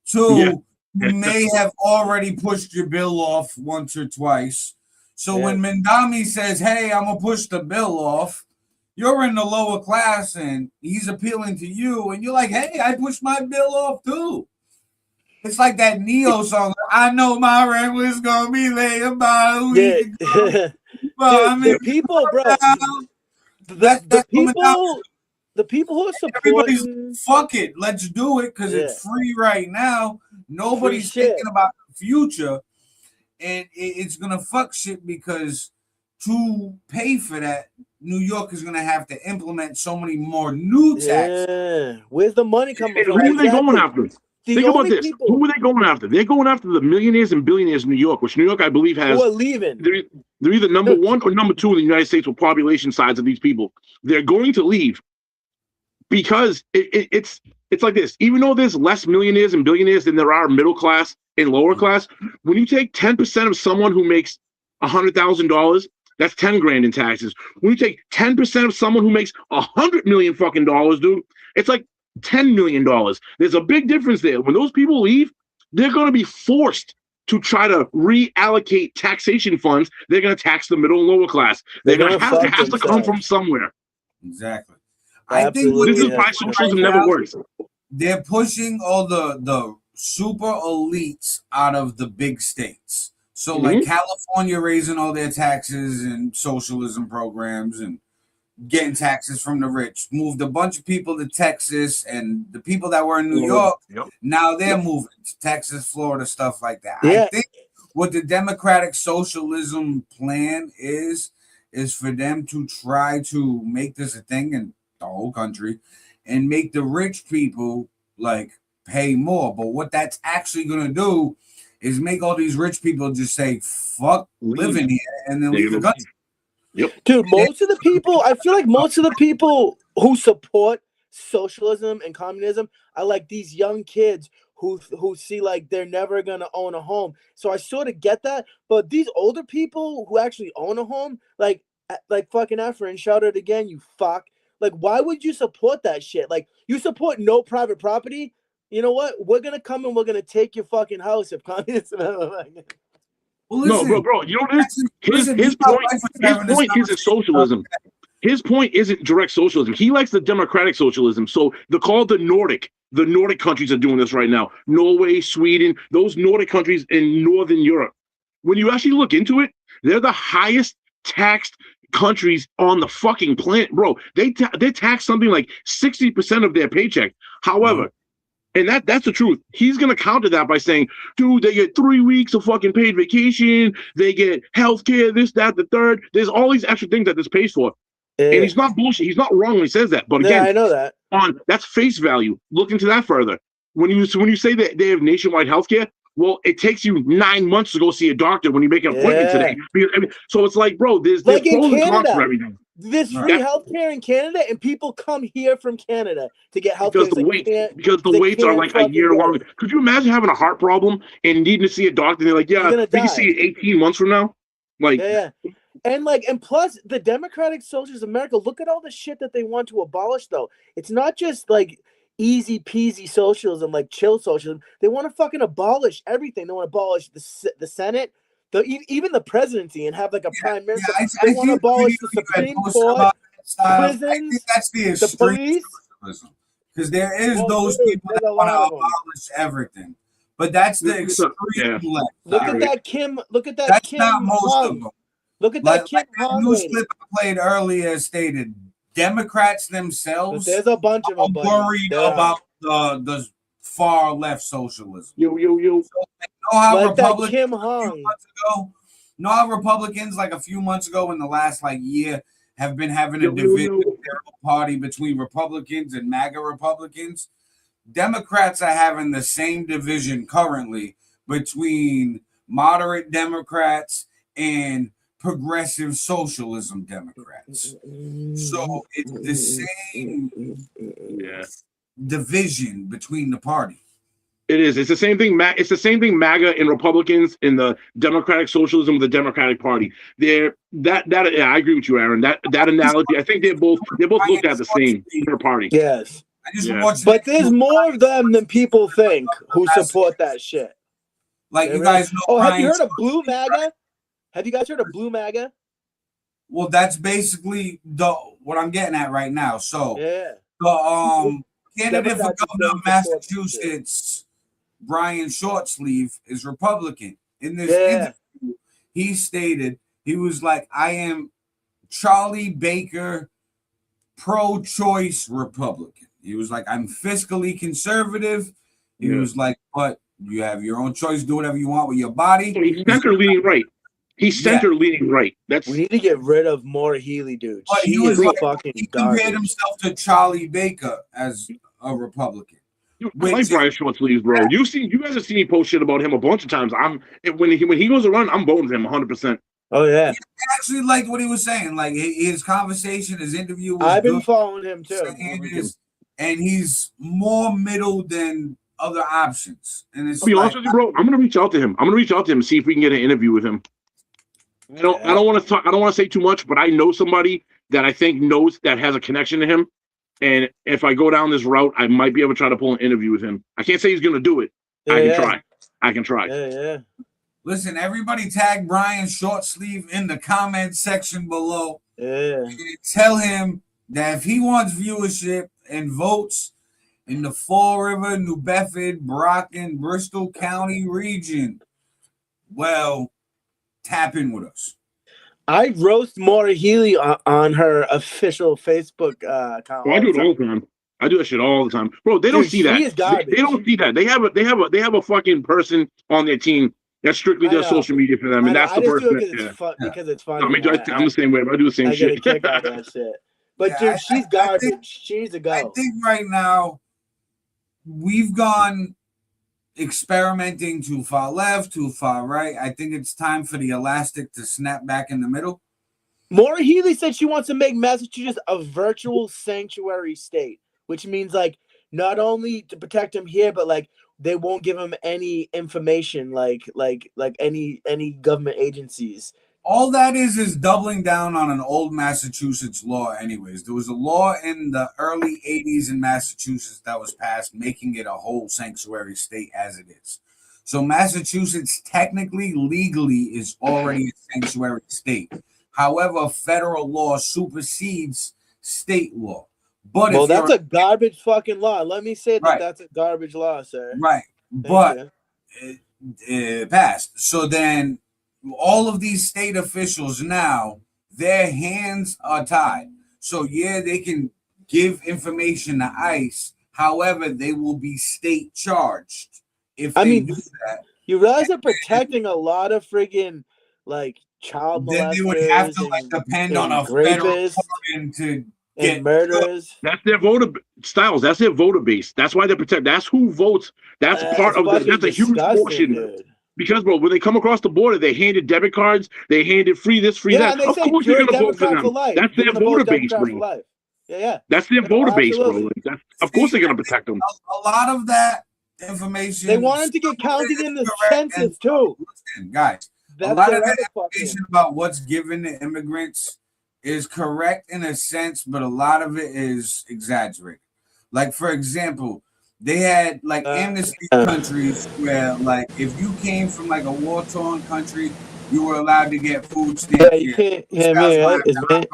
Two, you may have already pushed your bill off once or twice. So when Mandami says, hey, I'm going to push the bill off, you're in the lower class and he's appealing to you. And you're like, hey, I pushed my bill off too. It's like that Neo song. I know my rent was going to be late about a week ago. The people, bro. The people who are supporting. Fuck it, let's do it because it's free right now. Nobody's thinking about the future, and it's gonna fuck shit because to pay for that, New York is going to have to implement so many more new taxes. Yeah, where's the money coming from? Who are they going after? Think about this. People who are they going after? They're going after the millionaires and billionaires in New York, which New York, I believe, has. Who are leaving? They're either number one or number two in the United States with population size of these people. They're going to leave because it's like this. Even though there's less millionaires and billionaires than there are middle class and lower class, when you take 10% of someone who makes $100,000, that's 10 grand in taxes. When you take 10% of someone who makes $100 million fucking dollars, dude, it's like $10 million. There's a big difference there. When those people leave, they're going to be forced to try to reallocate taxation funds. They're going to tax the middle and lower class. They're going to have, it has to come from somewhere. Exactly. This is why socialism never works. They're pushing all the super elites out of the big states. So like California raising all their taxes and socialism programs and getting taxes from the rich, moved a bunch of people to Texas, and the people that were in New York, now they're moving to Texas, Florida, stuff like that. I think what the democratic socialism plan is for them to try to make this a thing in the whole country and make the rich people like pay more. But what that's actually going to do is make all these rich people just say, fuck living here, and then leave the country. Dude, most of the people, I feel like most of the people who support socialism and communism are like these young kids who see like they're never gonna own a home. So I sort of get that, but these older people who actually own a home, like fucking Efren, shout out again, you fuck. Like, why would you support that shit? Like, you support no private property. You know what? We're gonna come and we're gonna take your fucking house if communism. Well, no, bro. You know this. His point isn't socialism. His point isn't direct socialism. He likes the democratic socialism. So they're called the Nordic. The Nordic countries are doing this right now. Norway, Sweden, those Nordic countries in Northern Europe. When you actually look into it, they're the highest taxed countries on the fucking planet, bro. They tax something like 60% of their paycheck. However, and that's the truth. He's going to counter that by saying, dude, they get 3 weeks of fucking paid vacation. They get healthcare, this, that, the third. There's all these extra things that this pays for. And he's not bullshit. He's not wrong when he says that. But again, I know that. That's face value. Look into that further. When you say that they have nationwide healthcare, well, it takes you 9 months to go see a doctor when you make an appointment today. So it's like, bro, there's like in pros and cons Canada, for everything. there's free healthcare in Canada, and people come here from Canada to get healthcare because the waits are like a year long. Could you imagine having a heart problem and needing to see a doctor? And they're like, yeah, we can see it 18 months from now. Like, and plus the democratic socialist America, look at all the shit that they want to abolish, though. It's not just like easy peasy socialism, like chill socialism. They want to fucking abolish everything. They want to abolish the Senate, even the presidency, and have like a prime minister. They want to abolish the Supreme Court, prisons, that's the police. Because there is those people that want to abolish everything. But that's the extreme left. Look at that Kim. Look at that that's Kim. Not most of them. Look at that Kim. Like news clip I played earlier stated, Democrats themselves there's a bunch of them worried about the far left socialism. Yo. So, you know how Republicans Kim Hong. Republicans like a few months ago in the last like year have been having a division in their party between Republicans and MAGA Republicans. Democrats are having the same division currently between moderate Democrats and progressive socialism Democrats. So it's the same division between the party. It is. It's the same thing. It's the same thing. MAGA and Republicans in the democratic socialism of the Democratic Party. I agree with you, Aaron. That analogy. I think they're both looked at the same party. Yes. But there's more of them than people think who support that shit. Like you guys know. Have you heard of Blue MAGA? Have you guys heard of Blue MAGA? Well, that's basically what I'm getting at right now. So the candidate for governor of Massachusetts, Brian Shortsleeve, is Republican. In this interview, he stated, he was like, I am Charlie Baker, pro-choice Republican. He was like, I'm fiscally conservative. He was like, but you have your own choice. Do whatever you want with your body. He's not going to lean right. He's center leaning right. We need to get rid of Maura Healey, dude. But She he was is like, fucking he compared garbage. himself to Charlie Baker as a Republican. I like Brian Short Sleeves, bro. You guys have seen me post shit about him a bunch of times. When he goes around, I'm voting for him 100%. Oh yeah, I actually liked what he was saying. Like his conversation, his interview was I've been good. following him too. And he's more middle than other options. And it's I'll be honest with you, bro. I'm gonna reach out to him. And see if we can get an interview with him. I don't want to talk. I don't want to say too much, but I know somebody that I think knows that has a connection to him. And if I go down this route, I might be able to try to pull an interview with him. I can't say he's gonna do it. I can try. Yeah. Listen, everybody tag Brian Shortsleeve in the comment section below. Yeah. And tell him that if he wants viewership and votes in the Fall River, New Bedford, Brockton, Bristol County region, well, tap in with us. I roast Maura Healey on her official Facebook account. I do it all the time. I do that shit all the time, bro. They don't see that. They don't see that. They have a fucking person on their team that strictly does social media for them, and that's the person. Because it's funny. I'm the same way. But I do the same shit. I get a kick out of that shit. But dude, she's garbage. She's a go. I think right now we've gone experimenting too far left, too far right. I think it's time for the elastic to snap back in the middle. Maura Healey said she wants to make Massachusetts a virtual sanctuary state, which means like not only to protect him here, but like they won't give him any information, like any government agencies. All that is doubling down on an old Massachusetts law anyways. There was a law in the early 80s in Massachusetts that was passed, making it a whole sanctuary state as it is. So Massachusetts technically, legally, is already a sanctuary state. However, federal law supersedes state law. But well, that's a garbage fucking law. Let me say that that's a garbage law, sir. Right. But it passed. So then all of these state officials now, their hands are tied. So yeah, they can give information to ICE. However, they will be state charged if they do that. You realize they're protecting a lot of friggin' like child molesters. Then they would have to like depend on a federal pardon to get murderers. That's their voter styles. That's their voter base. That's why they protect. That's who votes. That's part of that. That's a huge portion. Dude. Because, bro, when they come across the border, they handed debit cards, they handed free this, free that. Of course they're gonna vote for them. That's their voter base, bro. Yeah. That's their voter base, bro. Like, of course they're gonna protect them. A lot of that information. They want them to get counted in the census too. Listen, guys, a lot of that information about what's given to immigrants is correct in a sense, but a lot of it is exaggerated. Like, for example, they had like amnesty countries where, like, if you came from like a war-torn country, you were allowed to get food stamps. Yeah, you can't hear me, right? Not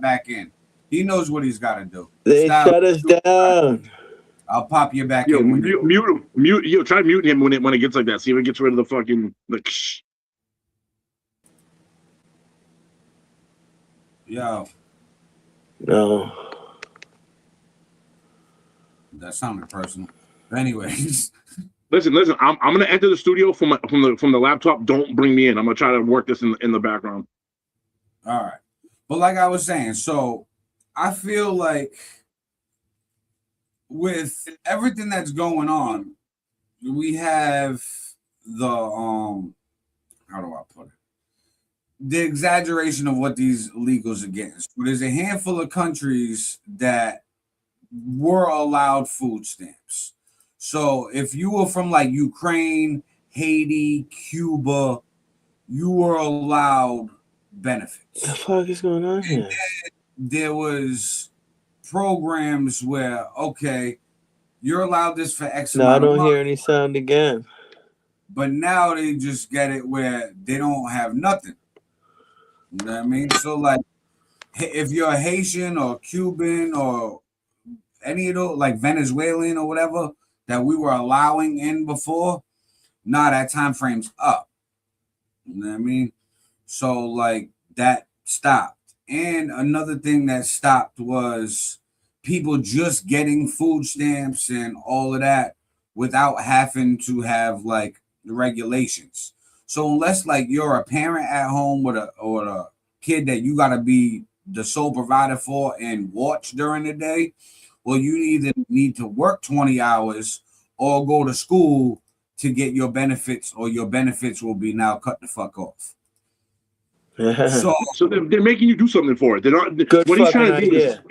back in. He knows what he's got to do. They shut us down. I'll pop you back in. Mute him. Yo, try muting him when it gets like that. See if it gets rid of the fucking Yo. No. That sounded personal. Anyways. Listen. I'm gonna enter the studio from the laptop. Don't bring me in. I'm gonna try to work this in the background. All right. But like I was saying, so I feel like with everything that's going on, we have the how do I put it? The exaggeration of what these illegals are getting. So there's a handful of countries that were allowed food stamps. So if you were from like Ukraine, Haiti, Cuba, you were allowed benefits. The fuck is going on here? There was programs where, okay, you're allowed this for X amount of money. No, I don't hear any sound again. But now they just get it where they don't have nothing. You know what I mean? So like, if you're a Haitian or Cuban or any of those, like Venezuelan or whatever, that we were allowing in before, that time frame's up. You know what I mean? So like that stopped. And another thing that stopped was people just getting food stamps and all of that without having to have like the regulations. So unless like you're a parent at home with a kid that you gotta be the sole provider for and watch during the day, well, you either need to work 20 hours or go to school to get your benefits, or your benefits will be now cut the fuck off. So they're making you do something for it. They're not. Good What he's trying to fucking do idea.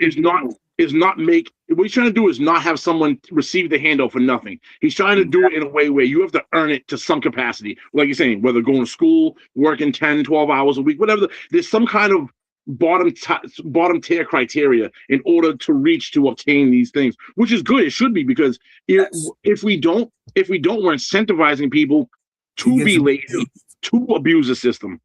is not make. What he's trying to do is not have someone receive the handout for nothing. He's trying to do it in a way where you have to earn it to some capacity. Like you're saying, whether going to school, working 10, 12 hours a week, whatever. There's some kind of bottom tier criteria in order to reach to obtain these things, which is good. It should be, because if we don't, we're incentivizing people to be lazy, to abuse the system.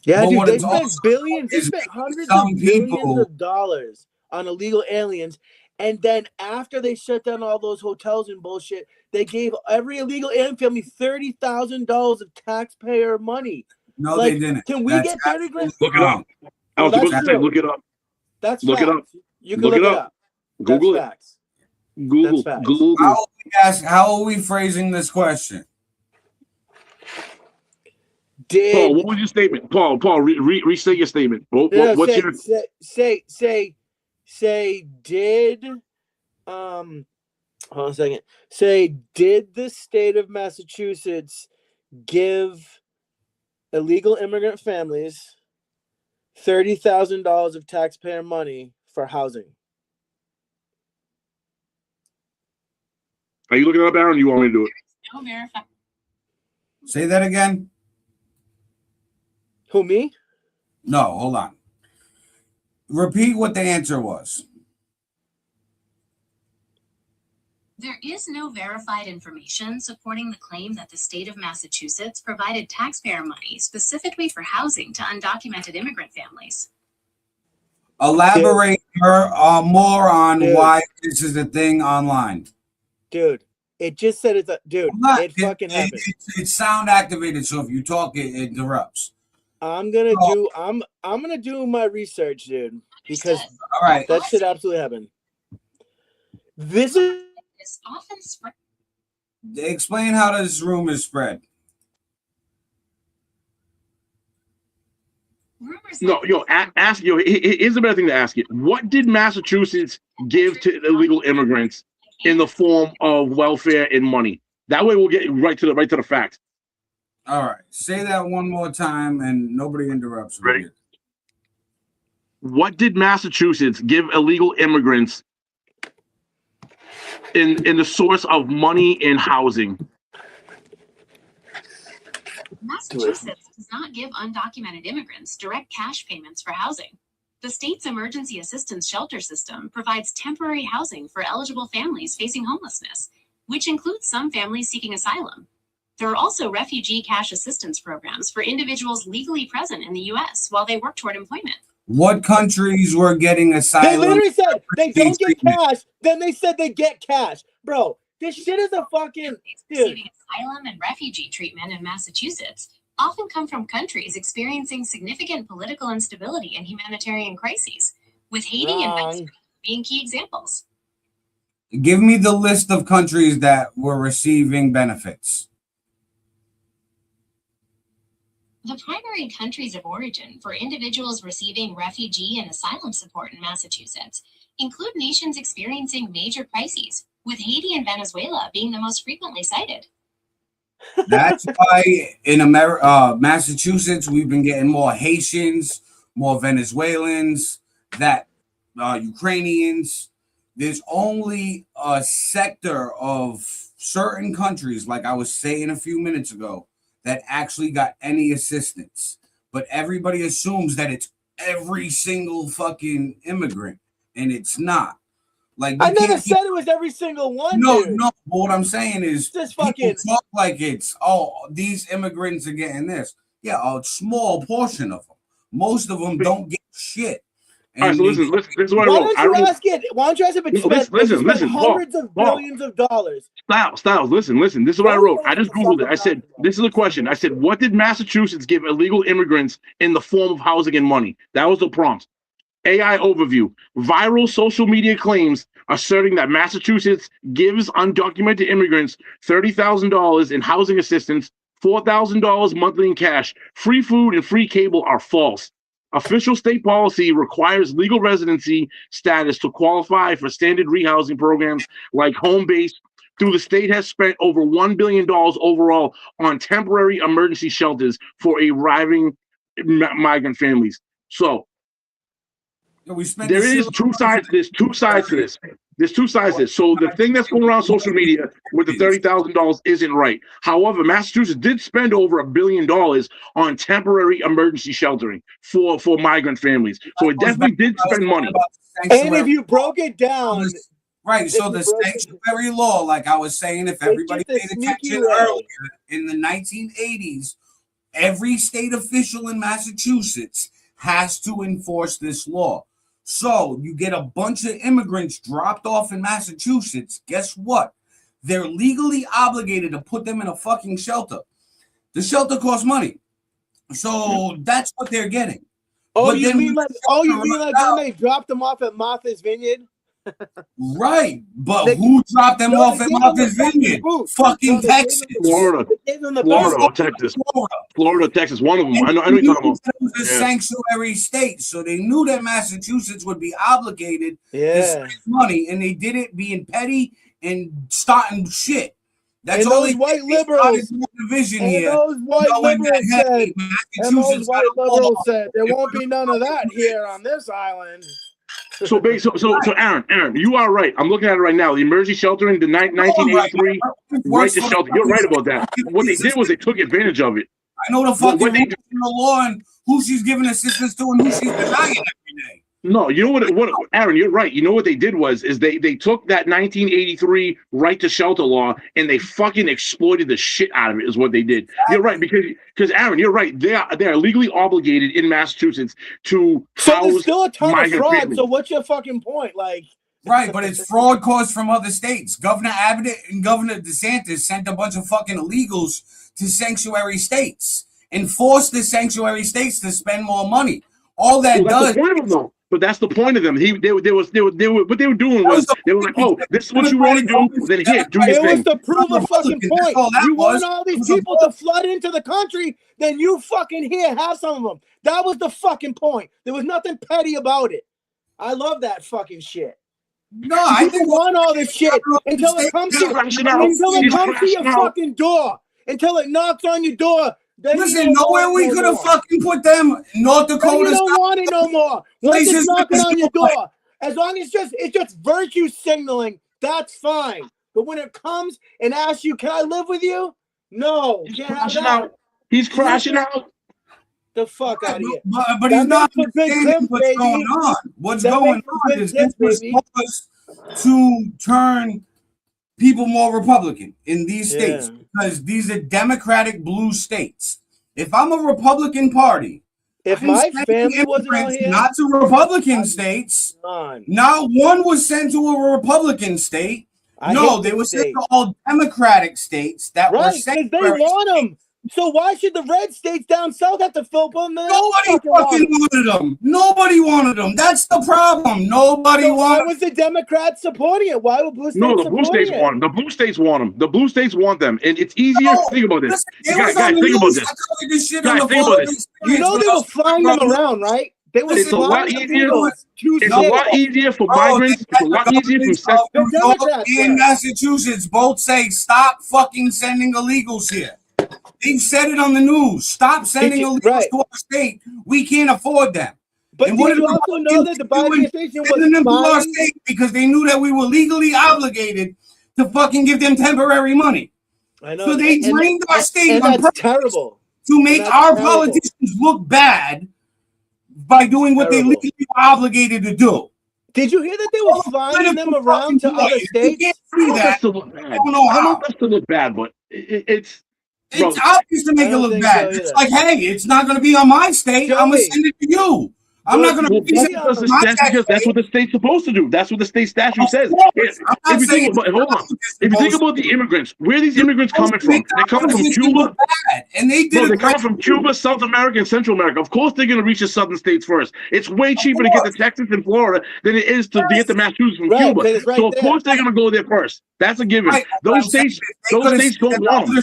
Yeah, But dude, what they it's spent also billions. They is spent making hundreds some of billions people- of dollars on illegal aliens. And then after they shut down all those hotels and bullshit, they gave every illegal alien family $30,000 of taxpayer money. No, Like, they didn't. Can we That's get 30 grand? Look it up. I Well, was supposed that's to say, true. look it up. That's Look it facts. up. You can Look look it it up. up. Google That's it. facts. Google. That's facts. Google. How are we phrasing this question? Paul, what was your statement? Paul, restate your statement. What's your say did hold on a second. Say, did the state of Massachusetts give illegal immigrant families $30,000 of taxpayer money for housing? Are you looking it up, Aaron? Or you want me to do it? No, verify. Say that again. Who, me? No, hold on. Repeat what the answer was. There is no verified information supporting the claim that the state of Massachusetts provided taxpayer money specifically for housing to undocumented immigrant families. Elaborate more on Dude. why this is a thing online. Dude, it just said it's a dude. It fucking happened. It's sound activated, so if you talk, it interrupts. I'm gonna do my research, dude, because all right, that shit absolutely happened. This is often spread. Explain how this room is spread. No, ask here's a better thing to ask you. What did Massachusetts give to illegal immigrants in the form of welfare and money? That way we'll get right to the facts. All right. Say that one more time and nobody interrupts. Ready? What did Massachusetts give illegal immigrants in the source of money and housing? Massachusetts does not give undocumented immigrants direct cash payments for housing. The state's emergency assistance shelter system provides temporary housing for eligible families facing homelessness, which includes some families seeking asylum. There are also refugee cash assistance programs for individuals legally present in the U.S. while they work toward employment. What countries were getting asylum? They literally said they don't get cash. Then they said they get cash. Bro, this shit is a fucking Receiving asylum and refugee treatment in Massachusetts often come from countries experiencing significant political instability and humanitarian crises, with Haiti and Mexico being key examples. Give me the list of countries that were receiving benefits. The primary countries of origin for individuals receiving refugee and asylum support in Massachusetts include nations experiencing major crises, with Haiti and Venezuela being the most frequently cited. That's why in Massachusetts, we've been getting more Haitians, more Venezuelans, Ukrainians. There's only a sector of certain countries, like I was saying a few minutes ago, that actually got any assistance. But everybody assumes that it's every single fucking immigrant, and it's not. Like, I never said it was every single one. No, dude. no. But what I'm saying is, Just people fucking talk like it's these immigrants are getting this. Yeah, a small portion of them. Most of them don't get shit. All right, so listen. This is what Why I wrote. don't you ask it? Why don't you ask it? But Listen, hundreds of billions of dollars. Styles, listen. This is what I wrote. I just Googled it. I said, this is a question. I said, what did Massachusetts give illegal immigrants in the form of housing and money? That was the prompt. AI overview. Viral social media claims asserting that Massachusetts gives undocumented immigrants $30,000 in housing assistance $4,000 monthly in cash. Free food and free cable are false. Official state policy requires legal residency status to qualify for standard rehousing programs like home base. The state has spent over $1 billion overall on temporary emergency shelters for arriving migrant families. So there is two sides to this. There's two sides to this. So the thing that's going around social media with the $30,000 isn't right. However, Massachusetts did spend over $1 billion on temporary emergency sheltering for migrant families. So it definitely did spend money. And if you broke it down, right? So the sanctuary law, like I was saying, if everybody paid attention earlier in the 1980s, every state official in Massachusetts has to enforce this law. So you get a bunch of immigrants dropped off in Massachusetts. Guess what? They're legally obligated to put them in a fucking shelter. The shelter costs money. So that's what they're getting. Oh, you mean like when they dropped them off at Martha's Vineyard? Right, but who dropped them off at Martha's Vineyard? Fucking Texas. Florida, Texas. Florida, Texas, one of them. I know you're talking about. It was a sanctuary state, so they knew that Massachusetts would be obligated to spend money, and they did it being petty and starting shit. That's all these white liberals division here. Those white liberals said there won't be none of that here on this island. So Aaron, you are right. I'm looking at it right now. The emergency sheltering, the 1983 right to shelter. You're right about that. What they did was they took advantage of it. I know the fucking the law and who she's giving assistance to and who she's denying every day. No, you know what, Aaron, you're right. You know what they did was they took that 1983 right to shelter law and they fucking exploited the shit out of it. Is what they did. You're right because Aaron, you're right. They are legally obligated in Massachusetts to house there's still a ton of fraud. Families. So what's your fucking point? Like, right, but it's fraud caused from other states. Governor Abbott and Governor DeSantis sent a bunch of fucking illegals to sanctuary states and forced the sanctuary states to spend more money. All that does. But that's the point of them. What they were doing was they were like, "Oh, this is what you want to do. Then here, do your thing." It was to prove a fucking point. You want all these people to flood into the country, then you fucking have some of them. That was the fucking point. There was nothing petty about it. I love that fucking shit. No, I think want all this shit until it comes to your fucking door, until it knocks on your door. Listen, nowhere we could have fucking put them. North Dakota. You don't want it no more. Once it's knocking on your door, as long as it's just virtue signaling, that's fine. But when it comes and asks you, "Can I live with you?" No, he's crashing out. He's crashing out. The fuck out of here. But he's not understanding what's going on. What's going on is this was supposed to turn people more Republican in these states because these are Democratic blue states. If I'm a Republican party, if my family wasn't out here, not to Republican states, not one was sent to a Republican state. No, they were sent to all Democratic states that were sent. They want them. So why should the red states down south have to fill them? Nobody fucking wanted them. Nobody wanted them. That's the problem. Nobody wanted. Why was the Democrats supporting it? Why were blue states? No, the blue states want them. The blue states want them. The blue states want them, and it's easier. Think about this. Guys, think about this. Guys, think about this. You know they were flying them around, right? It's a lot easier. It's a lot easier for migrants. It's a lot easier for in Massachusetts. Both say stop fucking sending illegals here. They've said it on the news. Stop sending illegals to our state. We can't afford them. But did you also know that the Biden administration was sending them to our state because they knew that we were legally obligated to fucking give them temporary money. I know. So they drained our state on purpose terrible to make our politicians look bad by doing what they legally were obligated to do. Did you hear that they were flying them around to other states? You can't see that. I don't know how. That's to look bad, but it's. It's obvious to make it look bad. It's like, hey, it's not going to be on my state. I'm going to send it to you. I'm not going to. Because that's what the state's supposed to do. That's what the state statute says. If you think about the immigrants, where are these immigrants coming from? They're coming from Cuba. And they're coming from Cuba, South America, and Central America. Of course, they're going to reach the southern states first. It's way cheaper to get to Texas and Florida than it is to get to Massachusetts from Cuba. So of course they're going to go there first. That's a given. Those states don't want them.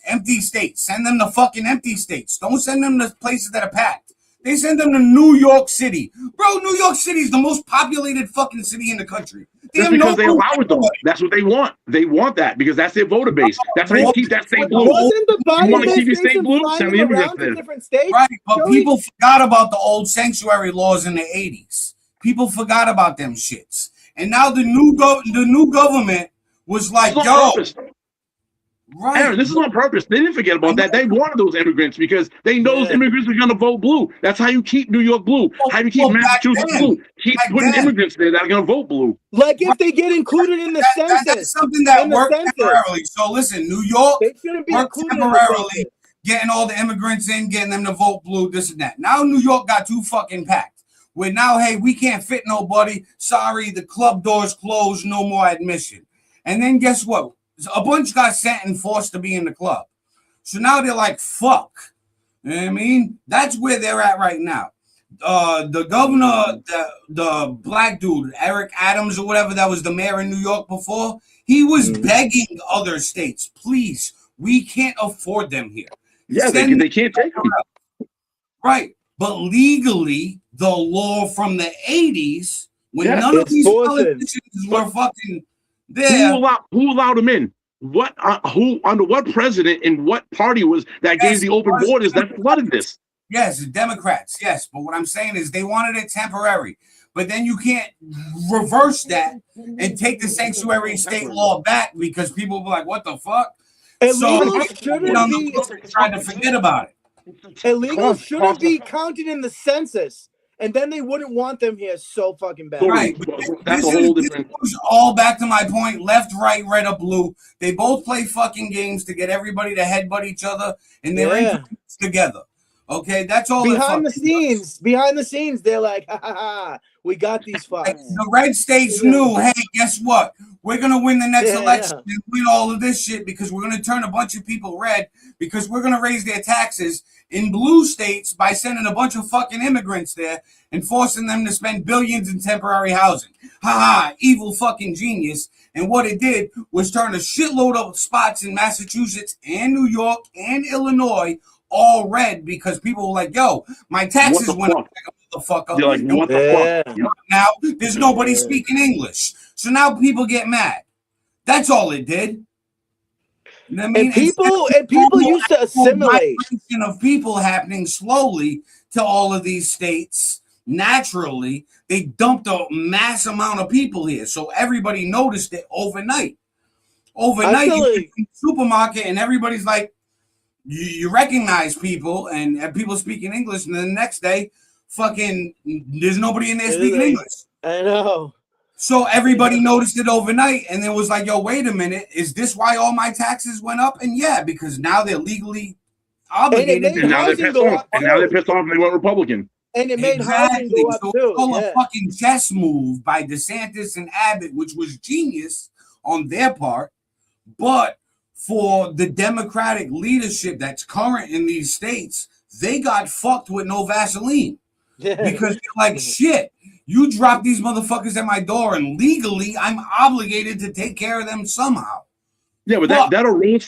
Empty states. Send them to fucking empty states. Don't send them to places that are packed. They send them to New York City. Bro, New York City is the most populated fucking city in the country. That's because they allow it though. That's what they want. They want that because that's their voter base. That's how you keep that state blue. You want to keep your state blue? Send the immigrants there. Right, but people forgot about the old sanctuary laws in the 80s. People forgot about them shits. And now the new government was like, yo. Right. Aaron, this is on purpose. They didn't forget about that. They wanted those immigrants because they know those immigrants are going to vote blue. That's how you keep New York blue. How you keep Massachusetts blue. Keep putting immigrants there that are going to vote blue. Like if they get included in the census. That's something that worked temporarily. So listen, New York worked temporarily, getting all the immigrants in, getting them to vote blue, this and that. Now New York got too fucking packed. Where now, hey, we can't fit nobody. Sorry, the club doors closed, no more admission. And then guess what? A bunch got sent and forced to be in the club. So now they're like, fuck. You know what I mean? That's where they're at right now. The governor, the black dude, Eric Adams or whatever, that was the mayor in New York before, he was begging other states, please, we can't afford them here. Yeah, they can't take them. Right. But legally, the law from the 80s, when none of these politicians were fucking there. Who allowed them in? What? Who under what president and what party was that gave the open borders that flooded this? Yes, the Democrats. Yes, but what I'm saying is they wanted it temporary. But then you can't reverse that and take the sanctuary state law back because people were like, "What the fuck?" Illegals shouldn't be trying to forget about it. Illegals shouldn't be counted in the census. And then they wouldn't want them here so fucking bad. Right. This was all back to my point. Left, right, red, or blue. They both play fucking games to get everybody to headbutt each other, and they're in together. Okay, that's all. Behind the scenes, they're like, ha ha ha, we got these fucks. The red states knew, hey, guess what? We're gonna win the next election and win all of this shit because we're gonna turn a bunch of people red because we're gonna raise their taxes in blue states by sending a bunch of fucking immigrants there and forcing them to spend billions in temporary housing. Ha ha, evil fucking genius. And what it did was turn a shitload of spots in Massachusetts and New York and Illinois all red because people were like, yo, my taxes went up the fuck up. You're like, what the fuck? Now there's nobody speaking English. So now people get mad. That's all it did. You know what I mean? And people used to assimilate. Of people happening slowly to all of these states naturally. They dumped a mass amount of people here, so everybody noticed it overnight. Overnight, you in the supermarket, and everybody's like, you recognize people, and people speaking English, and then the next day, fucking, there's nobody in there speaking English. I know. So everybody noticed it overnight, and it was like, yo, wait a minute, is this why all my taxes went up? And yeah, because now they're legally obligated. And now they're pissed off. And now they're pissed off and they went Republican. And it made housing go up too. It's all a fucking chess move by DeSantis and Abbott, which was genius on their part. But for the Democratic leadership that's current in these states, they got fucked with no Vaseline. Because they're like, shit, you drop these motherfuckers at my door, and legally I'm obligated to take care of them somehow. Yeah, but that arose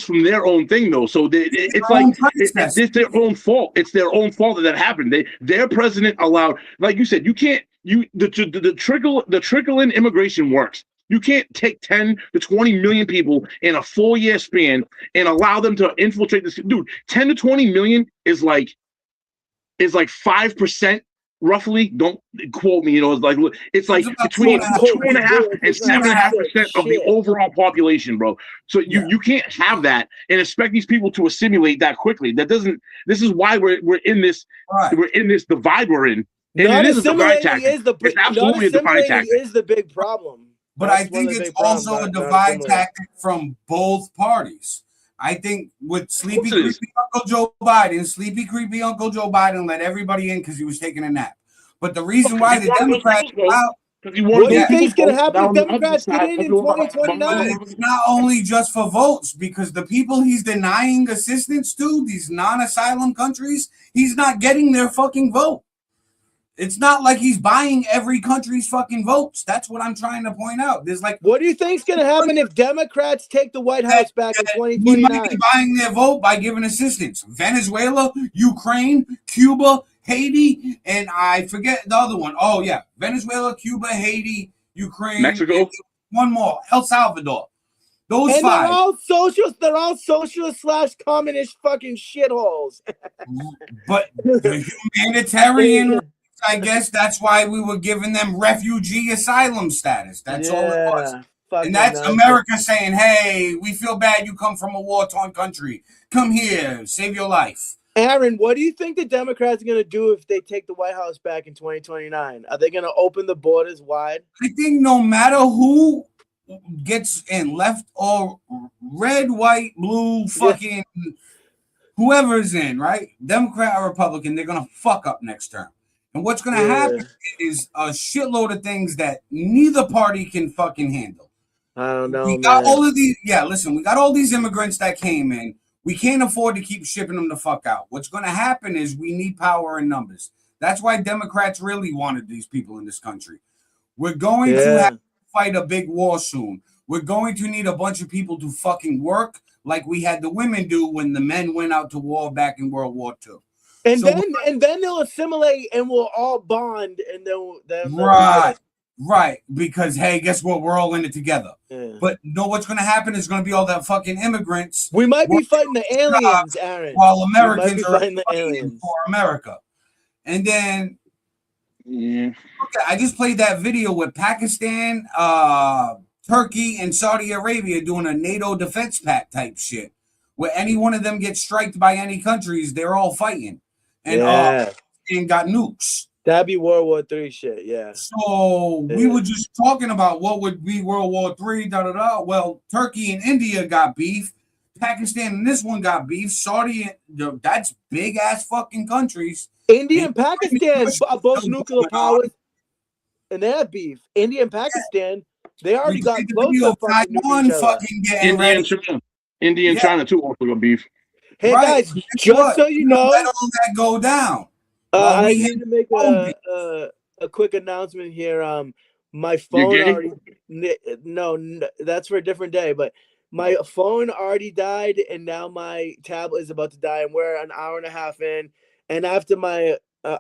from their own thing though. So it's like it's their own fault. It's their own fault that happened. Their president allowed, like you said, the trickle in immigration works. You can't take 10 to 20 million people in a 4-year span and allow them to infiltrate this. Dude, 10 to 20 million is like 5%. Roughly, don't quote me. It's like between 2.5% and 7.5% of the overall population, bro. So you can't have that and expect these people to assimilate that quickly. This is why we're in this divide we're in. And it is a divide tactic. It's absolutely a divide tactic. Is the big problem. But I think it's also a divide tactic from both parties. I think with sleepy creepy Uncle Joe Biden let everybody in because he was taking a nap. But the reason why the Democrats what do you think's gonna happen if Democrats get in 2029? It's not only just for votes, because the people he's denying assistance to, these non-asylum countries, he's not getting their fucking vote. It's not like he's buying every country's fucking votes. That's what I'm trying to point out. There's like, what do you think's gonna happen if Democrats take the White House back in 2029? He might be buying their vote by giving assistance. Venezuela, Ukraine, Cuba, Haiti, and I forget the other one. Oh yeah, Venezuela, Cuba, Haiti, Ukraine, Mexico, one more, El Salvador. Those and five. They're all socialist / communist fucking shitholes. But the humanitarian, I guess that's why we were giving them refugee asylum status. That's all it was. And that's America saying, hey, we feel bad you come from a war-torn country. Come here, save your life. Aaron, what do you think the Democrats are going to do if they take the White House back in 2029? Are they going to open the borders wide? I think no matter who gets in, left or red, white, blue, fucking whoever's in, right? Democrat or Republican, they're going to fuck up next term. And what's going to happen is a shitload of things that neither party can fucking handle. I don't know. We got all of these. Yeah, listen, we got all these immigrants that came in. We can't afford to keep shipping them the fuck out. What's going to happen is we need power in numbers. That's why Democrats really wanted these people in this country. We're going to have to fight a big war soon. We're going to need a bunch of people to fucking work like we had the women do when the men went out to war back in World War II. And then they'll assimilate and we'll all bond and then right. Because hey, guess what? We're all in it together. Yeah. But no, what's going to happen is going to be all that fucking immigrants. We might be fighting the aliens, Aaron. While Americans are fighting the aliens for America. And then, okay, I just played that video with Pakistan, Turkey, and Saudi Arabia doing a NATO defense pact type shit, where any one of them gets striked by any countries, they're all fighting, and got nukes. That'd be World War III shit, yeah. So we were just talking about what would be World War III, Well, Turkey and India got beef. Pakistan and this one got beef. Saudi, that's big ass fucking countries. India and Pakistan are both nuclear powers, and they have beef. India and Pakistan, they already got close to Taiwan fucking getting ready. India and China too also got beef. Hey guys, just so you know, let all that go down. I need to make a quick announcement here. My phone already that's for a different day, but my phone already died and now my tablet is about to die and we're an hour and a half in, and after my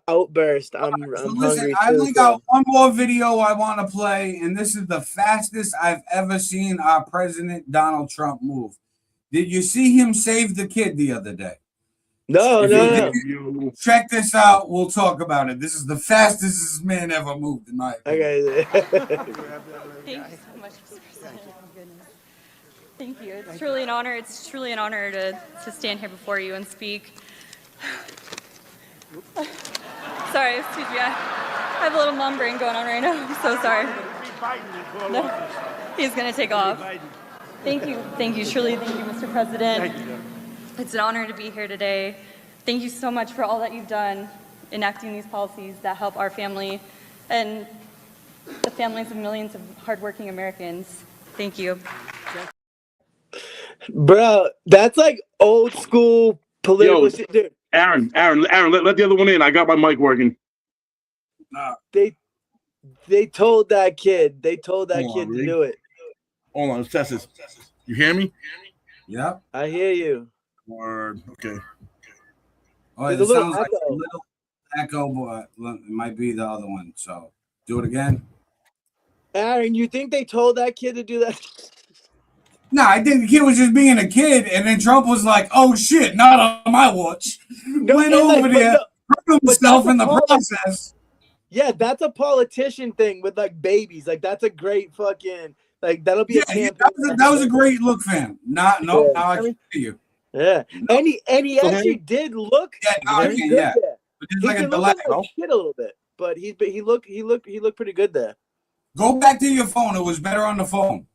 outburst I'm hungry. I only got one more video I want to play, and this is the fastest I've ever seen our president Donald Trump move. Did you see him save the kid the other day? No. Check this out. We'll talk about it. This is the fastest this man ever moved tonight. Okay. Thank you so much, Mr. President. Thank you. It's truly an honor. It's truly an honor to stand here before you and speak. Sorry, excuse me. I have a little mom brain going on right now. I'm so sorry. No, he's going to take off. Thank you. Thank you. Truly, thank you, Mr. President. Thank you. It's an honor to be here today. Thank you so much for all that you've done enacting these policies that help our family and the families of millions of hardworking Americans. Thank you. Bro, that's like old school political shit, dude. Aaron, let the other one in. I got my mic working. They told that kid. They told that kid to do it. Hold on, let's test this. You hear me? Yeah. I hear you. Word. Okay. Oh, it sounds like a little echo, but it might be the other one. So do it again. Aaron, you think they told that kid to do that? No, I think the kid was just being a kid, and then Trump was like, "Oh shit, not on my watch." Went over there, hurt himself in the process. Yeah, that's a politician thing with like babies. Like that's a great fucking that'll be a campaign. That was a great look, fam. Now I can see you. Yeah, and he actually did look. But just like a delay. Shit a little bit, but he looked pretty good there. Go back to your phone. It was better on the phone.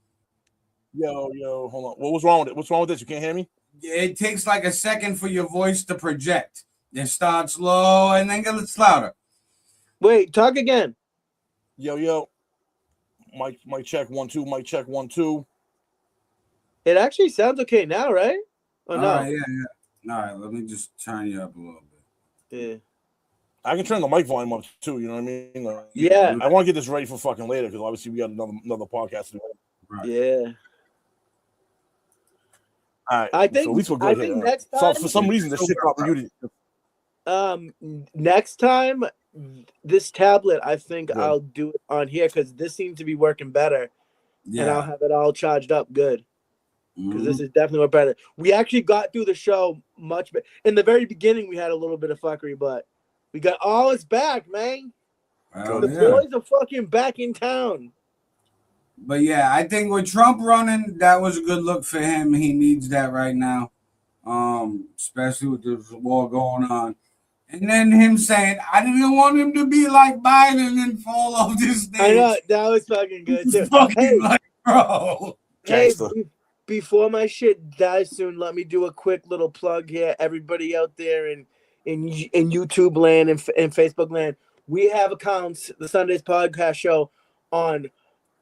Yo, hold on. What's wrong with it? What's wrong with this? You can't hear me? it takes like a second for your voice to project. It starts low and then gets louder. Wait, talk again. Yo. Mic check 1 2. Mic check 1 2. It actually sounds okay now, right? Oh All no. right, yeah. All right, let me just turn you up a little bit. Yeah. I can turn the mic volume up too. You know what I mean? Like, Yeah. I want to get this ready for fucking later because obviously we got another podcast to do. Right. Yeah. All right. I think so at least we're good here. next time, So for some reason the shit got muted. Next time, this tablet, I think Good. I'll do it on here because this seems to be working better, Yeah. and I'll have it all charged up good. Because this is definitely more better. We actually got through the show much better. In the very beginning, we had a little bit of fuckery, but we got all it's back, man. Oh, The boys are fucking back in town. But yeah, I think with Trump running, that was a good look for him. He needs that right now, especially with the war going on. And then him saying, "I didn't want him to be like Biden and fall off this stage." I know that was fucking good too. Fucking like, bro. Hey, before my shit dies soon, let me do a quick little plug here. Everybody out there in YouTube land and Facebook land, we have accounts, the SunDaze Podcast Show, on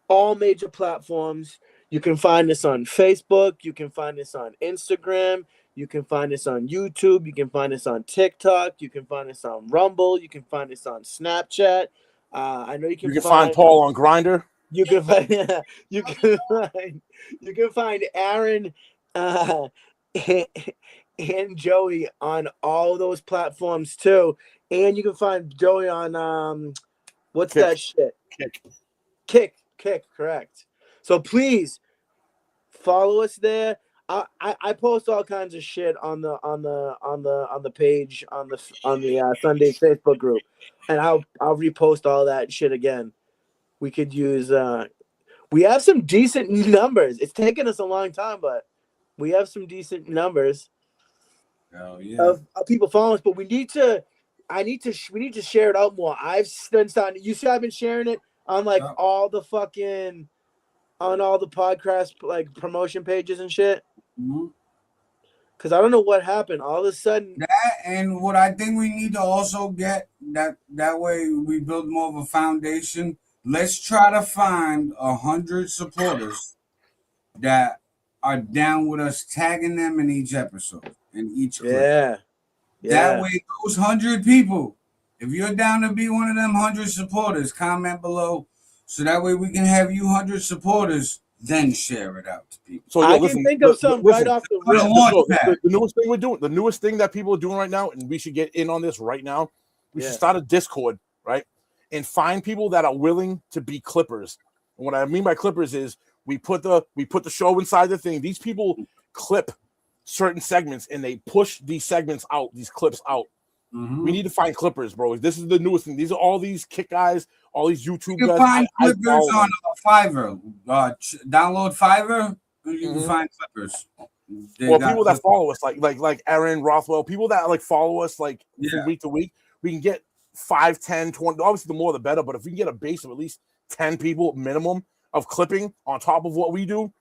all major platforms. You can find us on Facebook. You can find us on Instagram. You can find us on YouTube. You can find us on TikTok. You can find us on Rumble. You can find us on Snapchat. I know you can find Paul on Grindr. You can find you can find Aaron and Joey on all those platforms too. And you can find Joey on what's Kick. that shit? Kick, correct. So please follow us there. I post all kinds of shit on the page on the SunDaze Facebook group, and I'll repost all that shit again. We could use we have some decent numbers. It's taken us a long time, but we have some decent numbers of people following us. But we need to share it out more. I've been starting. You see, I've been sharing it on like all the fucking on all the podcast like promotion pages and shit. Because I don't know what happened. All of a sudden, that and what I think we need to also get that way we build more of a foundation. Let's try to find 100 supporters that are down with us, tagging them in each episode, in each clip. Yeah. That way, those 100 people, if you're down to be one of them 100 supporters, comment below, so that way we can have you 100 supporters, then share it out to people. So I can think of something right off the rip. The newest thing we're doing, the newest thing that people are doing right now, and we should get in on this right now. We should start a Discord, right? And find people that are willing to be clippers. And what I mean by clippers is we put the show inside the thing. These people clip certain segments and they push these segments out, these clips out. We need to find clippers, bro. This is the newest thing. These are all these kick guys, all these YouTube you can guys. find clippers on Fiverr. Download Fiverr, and you can find clippers. Well, people that follow us, like Aaron Rothwell, people that like follow us like from week to week, we can get 5, 10, 20. Obviously, the more the better. But if we can get a base of at least 10 people minimum of clipping on top of what we do,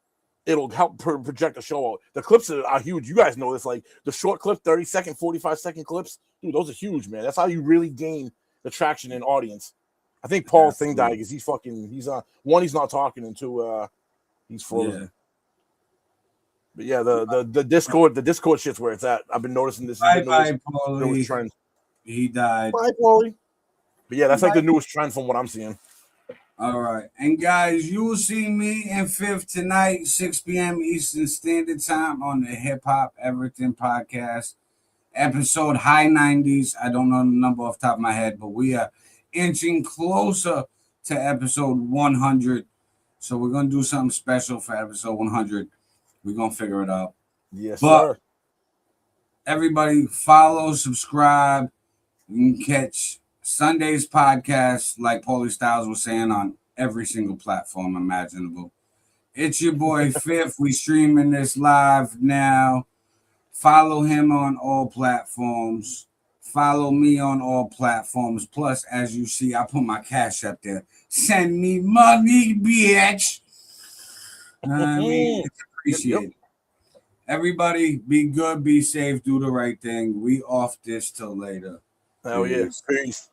it'll help project the show out. The clips are huge. You guys know this. Like the short clip, 30-second, 45-second clips, dude, those are huge, man. That's how you really gain the traction in audience. I think Paul's thing died because he's not talking, and two, he's frozen. Yeah. But yeah, the Discord shit's where it's at. I've been noticing this is the newest trend. He died. Bye, Paulie. But yeah, that's like the newest trend from what I'm seeing. All right. And guys, you will see me and Fifth tonight, 6 p.m. Eastern Standard Time on the Hip Hop Everything Podcast. Episode high 90s. I don't know the number off the top of my head, but we are inching closer to episode 100. So we're going to do something special for episode 100. We're going to figure it out. Yes, but sir. Everybody follow, subscribe. You can catch SunDaze podcast, like Paulie Styles was saying, on every single platform imaginable. It's your boy Fifth. We streaming this live now. Follow him on all platforms. Follow me on all platforms. Plus, as you see, I put my cash up there. Send me money, bitch. I mean, it's appreciated. Everybody, be good, be safe, do the right thing. We off this till later. Oh yeah, Peace. peace.